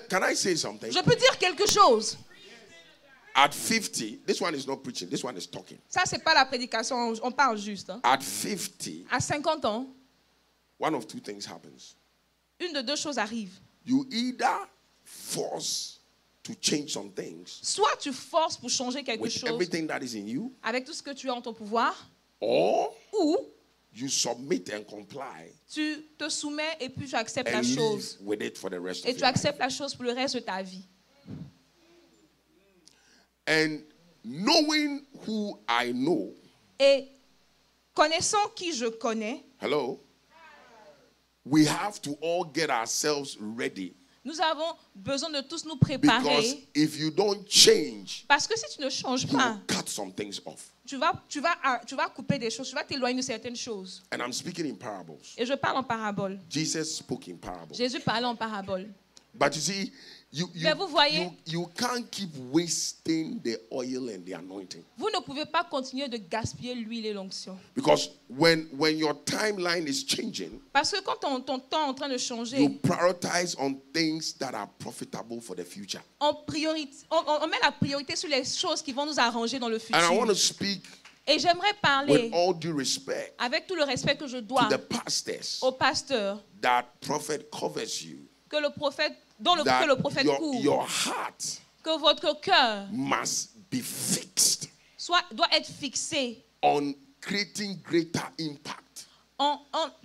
A: Can I say something?
B: Je peux dire quelque chose.
A: At 50, this one is not preaching, this one is talking.
B: Ça, c'est pas la prédication, on parle juste. Hein.
A: At 50,
B: À 50 ans,
A: one of two things happens.
B: une de deux choses arrive.
A: You either force to change some things
B: Soit tu forces pour changer quelque
A: with
B: chose
A: everything that is in you,
B: avec tout ce que tu as en ton pouvoir,
A: or
B: ou
A: you submit and comply
B: tu te soumets et puis tu acceptes la
A: and live
B: chose.
A: with it for the rest
B: Et
A: of
B: tu
A: your life.
B: acceptes la chose pour le reste de ta vie.
A: And knowing who I know,
B: Et connaissant qui je connais,
A: hello, we have to all get ourselves ready.
B: nous avons besoin de tous nous
A: Because
B: préparer.
A: if you don't change,
B: Parce que si tu ne changes
A: you
B: pas,
A: will cut some things off.
B: tu vas couper des choses, tu vas t'éloigner de certaines choses.
A: And I'm speaking in parables.
B: Et je parle en parabole.
A: Jesus spoke in parables.
B: Jésus parlait en parabole.
A: But you see,
B: Mais vous voyez,
A: you can't keep wasting the oil and the anointing.
B: vous ne pouvez pas continuer de gaspiller l'huile et l'onction.
A: Because when your timeline is changing,
B: Parce que quand ton temps est en train de
A: you
B: changer,
A: prioritize on things that are profitable for the future.
B: on met la priorité sur les choses qui vont nous arranger dans le futur.
A: And I want to speak
B: Et j'aimerais parler,
A: with all due respect
B: avec tout le respect que je
A: to
B: dois,
A: the pastors
B: au pasteur,
A: that prophet covers you.
B: que le prophète couvre,
A: Your heart
B: que votre cœur
A: must be fixed
B: doit être fixé
A: on creating greater impact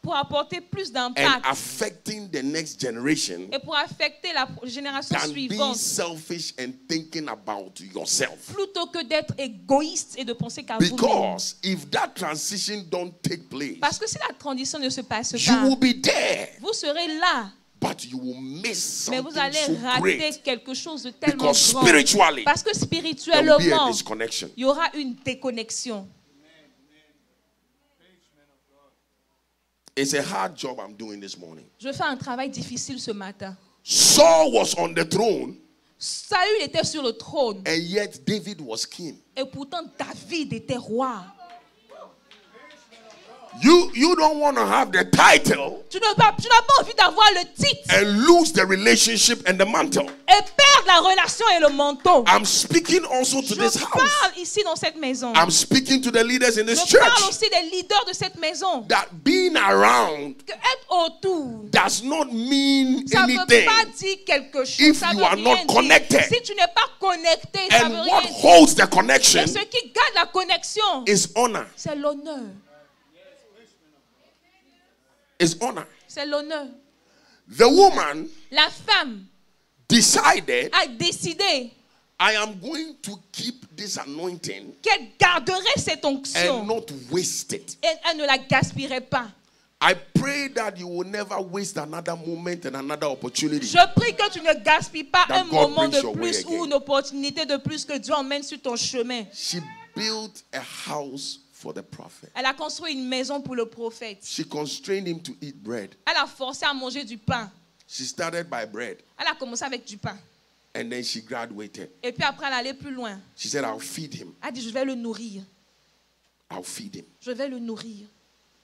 B: pour apporter plus
A: and
B: d'impact
A: affecting the next generation
B: et pour affecter la génération
A: than being
B: suivante,
A: selfish and thinking about yourself.
B: plutôt que d'être égoïste et de penser qu'à vous-même.
A: Because if that transition don't take place,
B: Parce que si la transition ne se passe
A: you
B: pas,
A: will be there,
B: vous serez là,
A: but you will miss
B: mais
A: something
B: vous allez
A: so
B: rater
A: great.
B: quelque chose de tellement
A: Because
B: grand.
A: spiritually,
B: Parce que
A: there will be a
B: spirituellement,
A: disconnection.
B: il y aura une déconnexion.
A: It's a hard job I'm doing this morning.
B: Je fais un travail difficile ce matin.
A: Saul was on the throne,
B: Saül était sur le trône
A: and yet David was king.
B: et pourtant David était roi.
A: You don't want to have the title
B: Tu n'as pas envie d'avoir le titre
A: and lose the relationship and the mantle.
B: et perdre la relation et le manteau.
A: I'm speaking also to this
B: Je
A: house.
B: parle ici dans cette maison.
A: I'm speaking to the leaders in this
B: Je parle
A: church.
B: aussi des leaders de cette maison.
A: That being around
B: Que être autour,
A: does not mean
B: ça ne veut
A: anything
B: pas dire quelque chose.
A: if
B: Ça
A: you
B: veut
A: are
B: rien
A: not
B: dire.
A: connected.
B: Si tu n'es pas connecté, ça
A: And
B: veut
A: what
B: rien dire.
A: holds the connection
B: Et ce qui garde la connexion,
A: is honor.
B: c'est l'honneur.
A: Is honor.
B: C'est l'honneur.
A: The woman
B: La femme
A: decided,
B: a décidé
A: I am going to keep this anointing
B: qu'elle garderait cette onction
A: and not waste it.
B: et elle ne la gaspillerait pas.
A: I pray that you will never waste another moment and another opportunity.
B: Je prie que tu ne gaspilles pas
A: That
B: un
A: God
B: moment
A: brings
B: de
A: your way
B: plus
A: again.
B: ou une opportunité de plus que Dieu emmène sur ton chemin.
A: She built a house for the prophet.
B: Elle a construit une maison pour le prophète.
A: She constrained him to eat bread.
B: Elle a forcé à manger du pain.
A: She started by bread
B: Elle a commencé avec du pain.
A: and then she graduated.
B: Et puis après, elle allait plus loin.
A: She said, I'll feed him.
B: Elle a dit, je vais le nourrir.
A: I'll feed him.
B: Je vais le nourrir.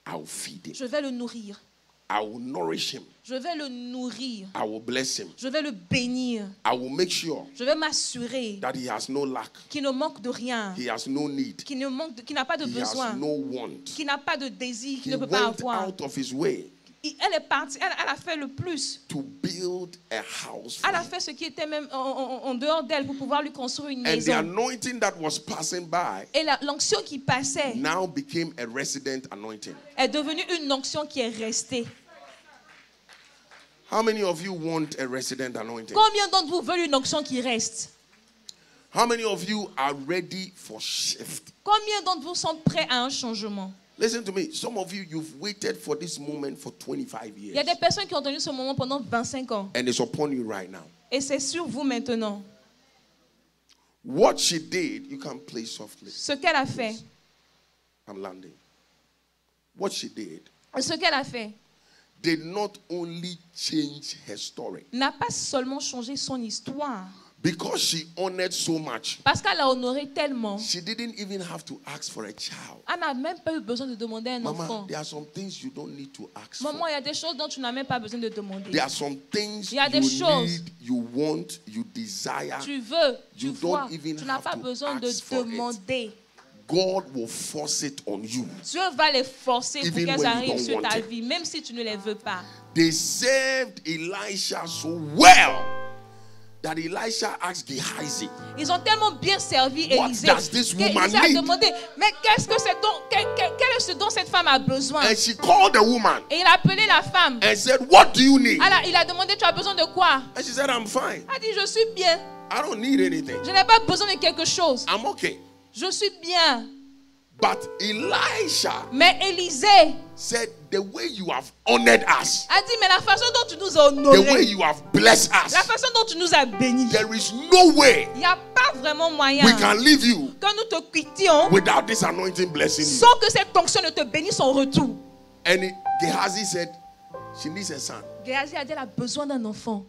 A: I'll feed him.
B: Je vais le nourrir.
A: I will nourish him.
B: Je vais le nourrir.
A: I will bless him.
B: Je vais le bénir.
A: I will make sure
B: Je vais m'assurer
A: that he has no lack.
B: qu'il ne manque de rien.
A: He has no need.
B: Qu'il n'a pas de
A: He has
B: besoin.
A: no want.
B: Qu'il n'a pas de désir. Qu'il
A: He
B: ne peut pas
A: went
B: avoir.
A: out of his way
B: Elle est partie. Elle a fait le plus.
A: to build a house for
B: Elle a
A: him.
B: fait ce qui était même en dehors d'elle pour pouvoir lui construire une
A: And the
B: maison.
A: anointing that was passing by
B: Et l'onction qui passait
A: now became a resident anointing.
B: est devenue une onction qui est restée.
A: How many of you want a resident anointing?
B: Combien d'entre vous veulent une onction qui reste?
A: How many of you are ready for shift?
B: Combien d'entre vous sont prêts à un changement?
A: Listen to me. Some of you, you've waited for this moment for 25
B: Il y
A: years.
B: a des personnes qui ont tenu ce moment pendant 25 ans.
A: And it's upon you right now.
B: Et c'est sur vous maintenant.
A: What she did, you can play softly.
B: Ce qu'elle a fait.
A: I'm landing. What she did
B: Ce qu'elle a fait
A: did not only change her story.
B: n'a pas seulement changé son histoire.
A: Because she honored so much,
B: Parce qu'elle a honoré tellement.
A: she didn't even have to ask for a child.
B: Elle n'a même pas eu besoin de demander un
A: Mama,
B: enfant.
A: there are some things you don't need to ask
B: Maman,
A: for.
B: il y a des choses dont tu n'as même pas besoin de demander.
A: There are some things
B: Il y a des
A: you
B: choses.
A: need, you want, you desire.
B: Tu veux, tu
A: You
B: vois,
A: don't even
B: tu n'as
A: have
B: pas
A: to
B: besoin de
A: ask for it.
B: demander.
A: God will force it on you.
B: Dieu va les forcer pour
A: Even
B: qu'elles
A: when you
B: arrivent
A: don't
B: sur
A: want
B: ta
A: it.
B: vie, même si tu ne les veux pas.
A: They served Elisha so well that Elisha asked Gehazi,
B: Ils ont tellement bien servi
A: what
B: Élisée
A: does this woman
B: qu'Élisée a
A: need?
B: demandé, mais qu'est-ce que c'est dont, quel est ce dont cette femme a besoin?
A: And she called the woman
B: Et il a appelé la femme.
A: and said, what do you need?
B: Alors, il a demandé, tu as besoin de quoi?
A: And she said, I'm fine.
B: Elle a dit, je suis bien.
A: I don't need anything.
B: Je n'ai pas besoin de quelque chose.
A: I'm okay.
B: Je suis bien.
A: But Elisha
B: Mais Élisée
A: said, the way you have honored us,
B: a dit, mais la façon dont tu nous as
A: the way
B: honorés,
A: you have blessed us,
B: la façon dont tu nous as bénis,
A: there is no way
B: il n'y a pas vraiment moyen
A: we can leave you
B: que nous te quittions
A: without this anointing blessing you.
B: sans que cette onction ne te bénisse en retour.
A: And Gehazi said, she needs a son.
B: Géhazi a dit, elle a besoin d'un enfant.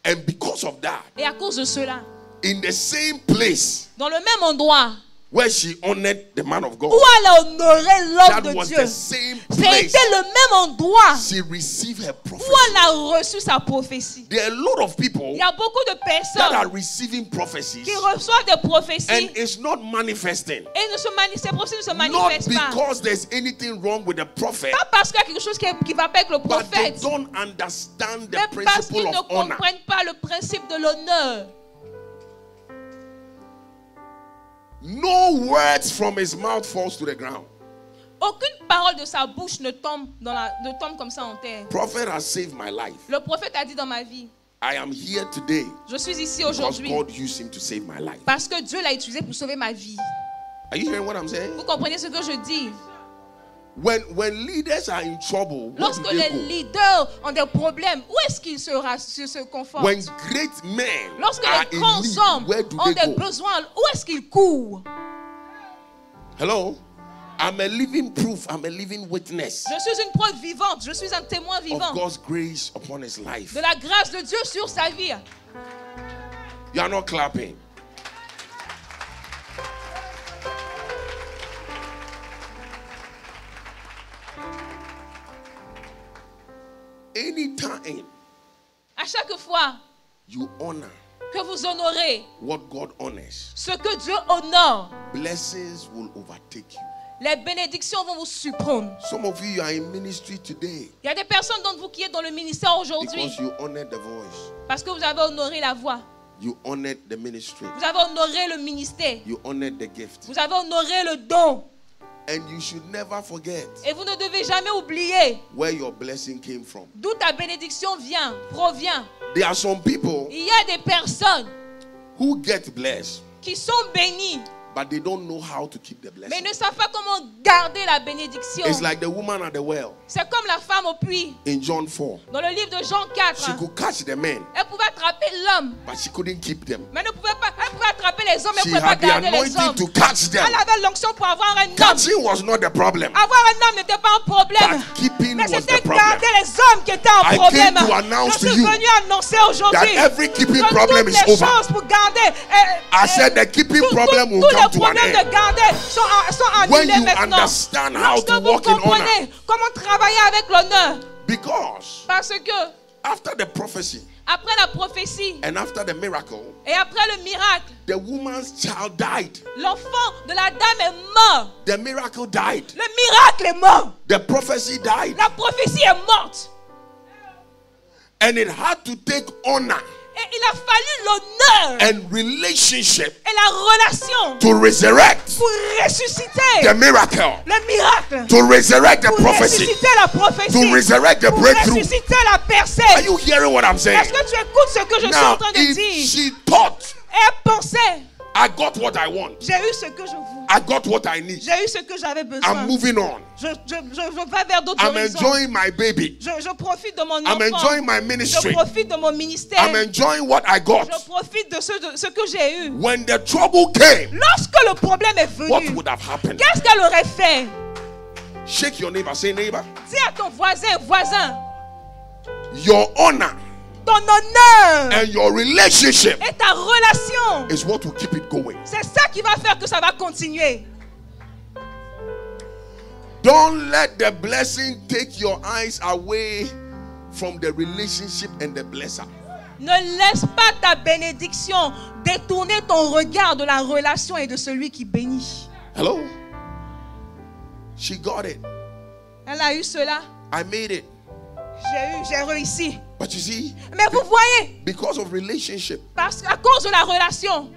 A: And because of that,
B: Et à cause de cela,
A: in the same place
B: dans le même endroit
A: where she honored the man of God,
B: où elle a honoré l'homme
A: that
B: de
A: was
B: Dieu,
A: the same
B: c'était
A: place
B: le même endroit
A: she received her
B: où
A: prophecy.
B: elle a reçu sa prophétie.
A: There are a lot of people
B: Il y a beaucoup de
A: that are
B: personnes
A: receiving prophecies
B: qui reçoivent des prophéties
A: and it's not manifesting.
B: et ces prophéties ne se
A: Not
B: manifestent pas.
A: because there's anything wrong with the prophet,
B: Pas parce qu'il y a quelque chose qui va pas avec le
A: but they
B: prophète,
A: don't understand the
B: mais parce qu'ils
A: principle
B: ne
A: of honor.
B: comprennent pas le principe de l'honneur.
A: No words from his mouth falls to the ground.
B: Aucune parole de sa bouche ne tombe comme ça en terre.
A: Prophet has saved my life.
B: Le prophète a dit dans ma vie,
A: I am here today
B: je suis ici
A: because
B: aujourd'hui
A: God used him to save my life.
B: parce que Dieu l'a utilisé pour sauver ma vie.
A: Are you hearing what I'm saying?
B: Vous comprenez ce que je dis?
A: When leaders are in trouble, where do
B: Lorsque
A: they
B: les
A: go?
B: leaders ont des problèmes, où est-ce qu'ils se confortent?
A: When great men
B: Lorsque
A: are
B: les
A: in
B: grands
A: need,
B: hommes
A: where do
B: ont
A: they
B: des
A: go?
B: besoins, où est-ce qu'ils courent?
A: Hello? I'm a living proof. I'm a living witness
B: Je suis une preuve vivante, je suis un témoin
A: of
B: vivant
A: God's grace upon his life.
B: de la grâce de Dieu sur sa vie.
A: You are not clapping. Anytime
B: À chaque fois
A: you honor
B: que vous honorez
A: what God honors,
B: ce que Dieu honore,
A: blessings will overtake you.
B: les bénédictions vont vous surprendre.
A: Some of you are in ministry today
B: Il y a des personnes d'entre vous qui sont dans le ministère aujourd'hui
A: because you honored the voice.
B: parce que vous avez honoré la voix,
A: You honored the ministry.
B: vous avez honoré le ministère,
A: You honored the gift.
B: vous avez honoré le don.
A: And you should never forget
B: Et vous ne devez jamais oublier
A: where your blessing came from.
B: d'où ta bénédiction provient.
A: There are some people
B: Il y a des personnes
A: who get blessed,
B: qui sont bénies,
A: but they don't know how to keep the
B: mais
A: blessing.
B: ne savent pas comment garder la bénédiction.
A: It's like the woman at the well
B: C'est comme la femme au puits.
A: in John 4.
B: Dans le livre de Jean 4,
A: She could catch the men,
B: elle pouvait attraper l'homme,
A: but she couldn't keep them.
B: mais elle pouvait attraper les hommes, mais
A: She
B: elle ne pouvait pas
A: had the
B: garder les
A: anointing
B: hommes.
A: to catch them.
B: Elle avait l'onction pour avoir un homme.
A: Catching was not the problem,
B: Avoir un homme n'était pas un problème,
A: but keeping
B: mais
A: was
B: c'était
A: the problem.
B: garder les hommes qui étaient un
A: I
B: problème.
A: came to announce
B: Je suis
A: to you
B: venu annoncer
A: That
B: aujourd'hui
A: every keeping
B: que
A: problem
B: toutes
A: is
B: les
A: over.
B: choses pour garder,
A: I said the keeping problem will
B: tous
A: come
B: les
A: to an
B: problèmes
A: end
B: de garder sont
A: when
B: annulés
A: you
B: maintenant.
A: understand how
B: Lorsque
A: to
B: vous
A: walk in honor.
B: comprenez comment travailler avec l'honneur,
A: Because
B: parce que
A: after the prophecy
B: après la prophétie
A: and after the miracle,
B: et après le miracle,
A: the woman's child died.
B: l'enfant de la dame est mort.
A: The miracle died.
B: Le miracle est mort.
A: The prophecy died.
B: La prophétie est morte.
A: And it had to take honor
B: Et il a fallu l'honneur
A: and relationship
B: et la relation
A: to resurrect
B: pour ressusciter
A: the miracle,
B: le miracle,
A: to resurrect the
B: pour
A: prophecy,
B: ressusciter la prophétie,
A: to resurrect the
B: pour
A: breakthrough.
B: ressusciter la percée.
A: Are you hearing what I'm saying?
B: Est-ce que tu écoutes ce que je suis en
A: Now,
B: train de
A: if
B: dire?
A: she thought,
B: Et elle pensait,
A: I got what I want,
B: j'ai eu ce que je voulais,
A: I got what I need,
B: j'ai eu ce que j'avais besoin.
A: I'm moving on.
B: Je vais vers d'autres
A: I'm
B: horizons.
A: enjoying my baby.
B: Je profite de mon
A: I'm
B: enfant.
A: enjoying my
B: Je
A: ministry.
B: profite de mon ministère.
A: I'm enjoying what I got.
B: Je profite de ce que j'ai eu.
A: When the trouble came,
B: Lorsque le problème est
A: what
B: venu,
A: would have happened?
B: qu'est-ce qu'elle aurait fait?
A: Shake your neighbor. Say, neighbor,
B: Dis à ton voisin,
A: your honor
B: ton honneur
A: and your relationship
B: et ta relation,
A: is what will keep it going.
B: c'est ça qui va faire que ça va continuer.
A: Don't let the blessing take your eyes away from the relationship and the blesser.
B: Ne laisse pas ta bénédiction détourner ton regard de la relation et de celui qui bénit.
A: Hello? She got it.
B: Elle a eu cela.
A: I made it.
B: J'ai réussi.
A: But you see,
B: Mais vous voyez,
A: because of relationship,
B: parce qu'à cause de la relation,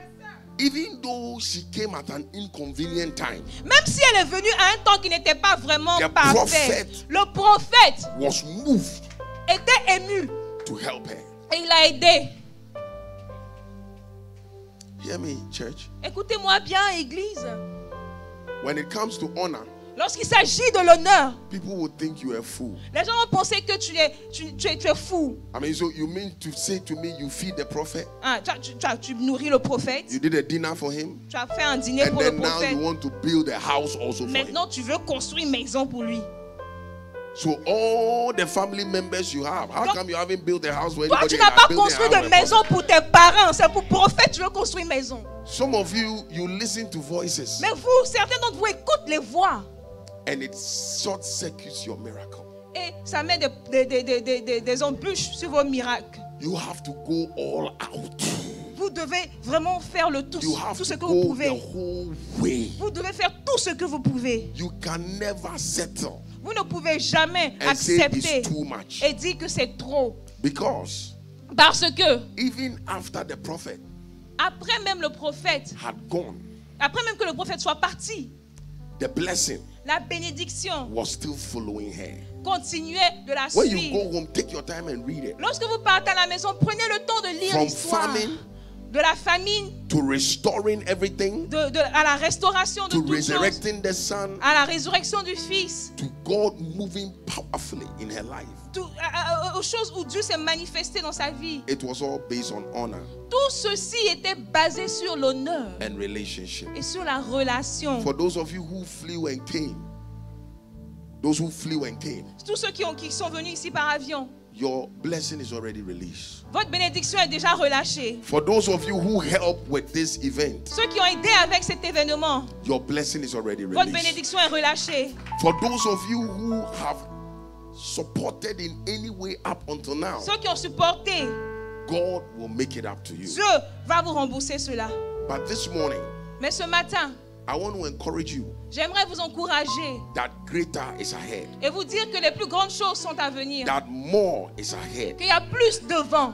A: even though she came at an inconvenient time,
B: même si elle est venue à un temps qui n'était pas vraiment
A: The
B: parfait,
A: prophet
B: le prophète
A: was moved
B: était ému
A: to help her.
B: et il l'a aidé.
A: Hear me, church.
B: Écoutez-moi bien, Église.
A: When it comes to honor,
B: Lorsqu'il s'agit de l'honneur,
A: people would think you're a fool.
B: les gens vont penser que tu es fou.
A: I mean, so you mean to say to me you feed the prophet?
B: Hein, tu nourris le prophète.
A: You did a dinner for him?
B: Tu as fait un dîner
A: And
B: pour le
A: then now
B: prophète.
A: you want to build a house also for him.
B: Maintenant, tu veux construire une maison pour lui.
A: So all the family members you have, how
B: Donc,
A: come you haven't built a house for
B: Toi,
A: anybody?
B: tu n'as
A: and are
B: pas
A: building a
B: construit
A: house
B: de
A: for a
B: maison
A: prophet?
B: pour tes parents. C'est pour le prophète, tu veux construire une maison.
A: Some of you listen to voices
B: Mais vous, certains d'entre vous écoutent les voix.
A: and it short circuits your miracle.
B: Et ça met des embûches sur vos miracles.
A: You have to go all out.
B: Vous devez vraiment faire le tout,
A: You have
B: tout ce
A: to
B: que vous
A: go
B: pouvez.
A: the whole way.
B: Vous devez faire tout ce que vous pouvez.
A: You can never settle
B: Vous ne pouvez jamais
A: and say
B: accepter
A: it's too much.
B: et dire que c'est trop.
A: Because
B: Parce que
A: even after the prophet
B: après même le prophète,
A: had gone,
B: après même que le prophète soit parti,
A: the blessing
B: la bénédiction
A: was still following her.
B: continuait de la
A: When you
B: suivre.
A: go home, take your time and read it.
B: Lorsque vous partez à la maison, prenez le temps de lire
A: From
B: l'histoire
A: famine
B: de la famine,
A: to restoring everything,
B: à la restauration de
A: to
B: toutes choses,
A: resurrecting the son,
B: à la résurrection du Fils,
A: to God moving powerfully in her life.
B: aux choses où Dieu s'est manifesté dans sa vie.
A: It was all based on honor
B: Tout ceci était basé sur l'honneur
A: and relationship.
B: et sur la relation.
A: For those of you who flew and came,
B: Tous ceux qui sont venus ici par avion,
A: your blessing is already released.
B: votre bénédiction est déjà relâchée.
A: For those of you who helped with this event,
B: Ceux qui ont aidé avec cet événement,
A: your blessing is already
B: votre
A: released.
B: bénédiction est relâchée.
A: For those of you who have supported in any way up until now,
B: Ceux qui ont supporté,
A: God will make it up to you.
B: Dieu va vous rembourser cela.
A: But this morning,
B: Mais ce matin,
A: I want to encourage you
B: j'aimerais vous encourager
A: that greater is ahead,
B: et vous dire que les plus grandes choses sont à venir.
A: that more is ahead,
B: Qu'il y a plus devant.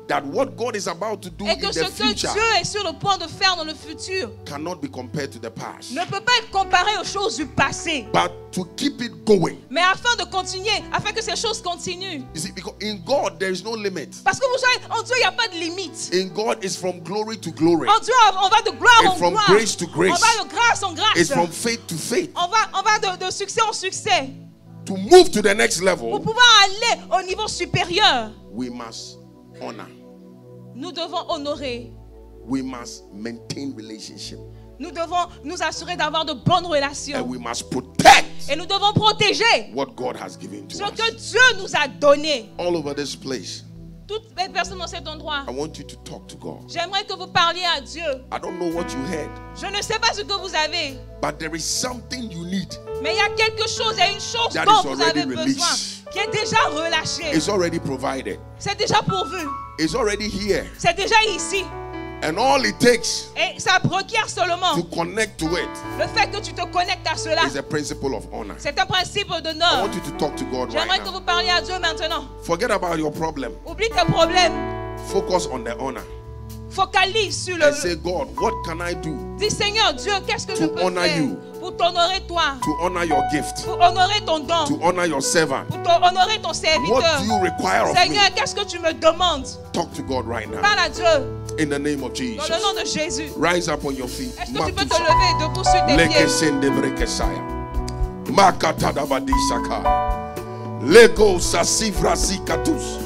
A: that what God is about to do
B: Et
A: in
B: que ce
A: the
B: que
A: future
B: Dieu est sur le point de faire dans le futur
A: cannot be compared to the past.
B: ne peut pas être comparé aux choses du passé.
A: But to keep it going.
B: Mais afin de continuer, afin que ces choses continuent.
A: You see, because in God there is no limit.
B: Parce que vous savez, en Dieu, il n'y a pas de limite.
A: In God it's from glory to glory.
B: En Dieu, on va de gloire
A: It's
B: en
A: from
B: gloire.
A: grace to grace.
B: On va de grâce en grâce.
A: It's from faith to faith.
B: On va de succès en succès.
A: To move to the next
B: Pour
A: level,
B: pouvoir aller au niveau supérieur,
A: we must honor.
B: nous devons honorer.
A: We must maintain relationship.
B: Nous devons nous assurer d'avoir de bonnes relations.
A: And we must protect
B: Et nous devons protéger
A: what God has given to
B: ce
A: us.
B: que Dieu nous a donné.
A: All over this place,
B: Toutes les personnes dans cet endroit,
A: I want you to talk to God.
B: j'aimerais que vous parliez à Dieu.
A: I don't know what you heard,
B: Je ne sais pas ce que vous avez,
A: but there is something you need.
B: mais il y a quelque chose, il y a une chose
A: That
B: dont
A: is
B: vous avez
A: already
B: besoin,
A: released.
B: qui est déjà relâchée.
A: It's already provided.
B: C'est déjà pourvu.
A: It's already here.
B: C'est déjà ici.
A: And all it takes
B: Et ça requiert seulement
A: to connect to it
B: le fait que tu te connectes à cela.
A: is a principle of honor.
B: C'est un principe
A: I
B: d'honneur.
A: want you to talk to God
B: J'aimerais
A: right
B: que
A: now.
B: vous parliez à Dieu maintenant.
A: Forget about your problem.
B: Oublie tes problèmes.
A: Focus on the honor.
B: Focalise sur
A: And say,
B: le...
A: God, what can I do
B: Dis Seigneur Dieu, qu'est-ce que je
A: To
B: peux
A: honor
B: faire
A: you.
B: pour t'honorer toi,
A: to honor your gift,
B: pour honorer ton don,
A: to honor your servant?
B: pour honorer ton
A: What
B: serviteur.
A: do you require of me?
B: Seigneur, qu'est-ce que tu me demandes?
A: Talk to God right now.
B: Parle à Dieu
A: In the name of
B: dans
A: Jesus.
B: le nom de Jésus.
A: Rise up on your feet.
B: Est-ce que tu peux te
A: Matusa.
B: lever debout sur tes pieds?
A: Lekesende brekesaya. Makatadabadisaka. Lego sasifra sikatus.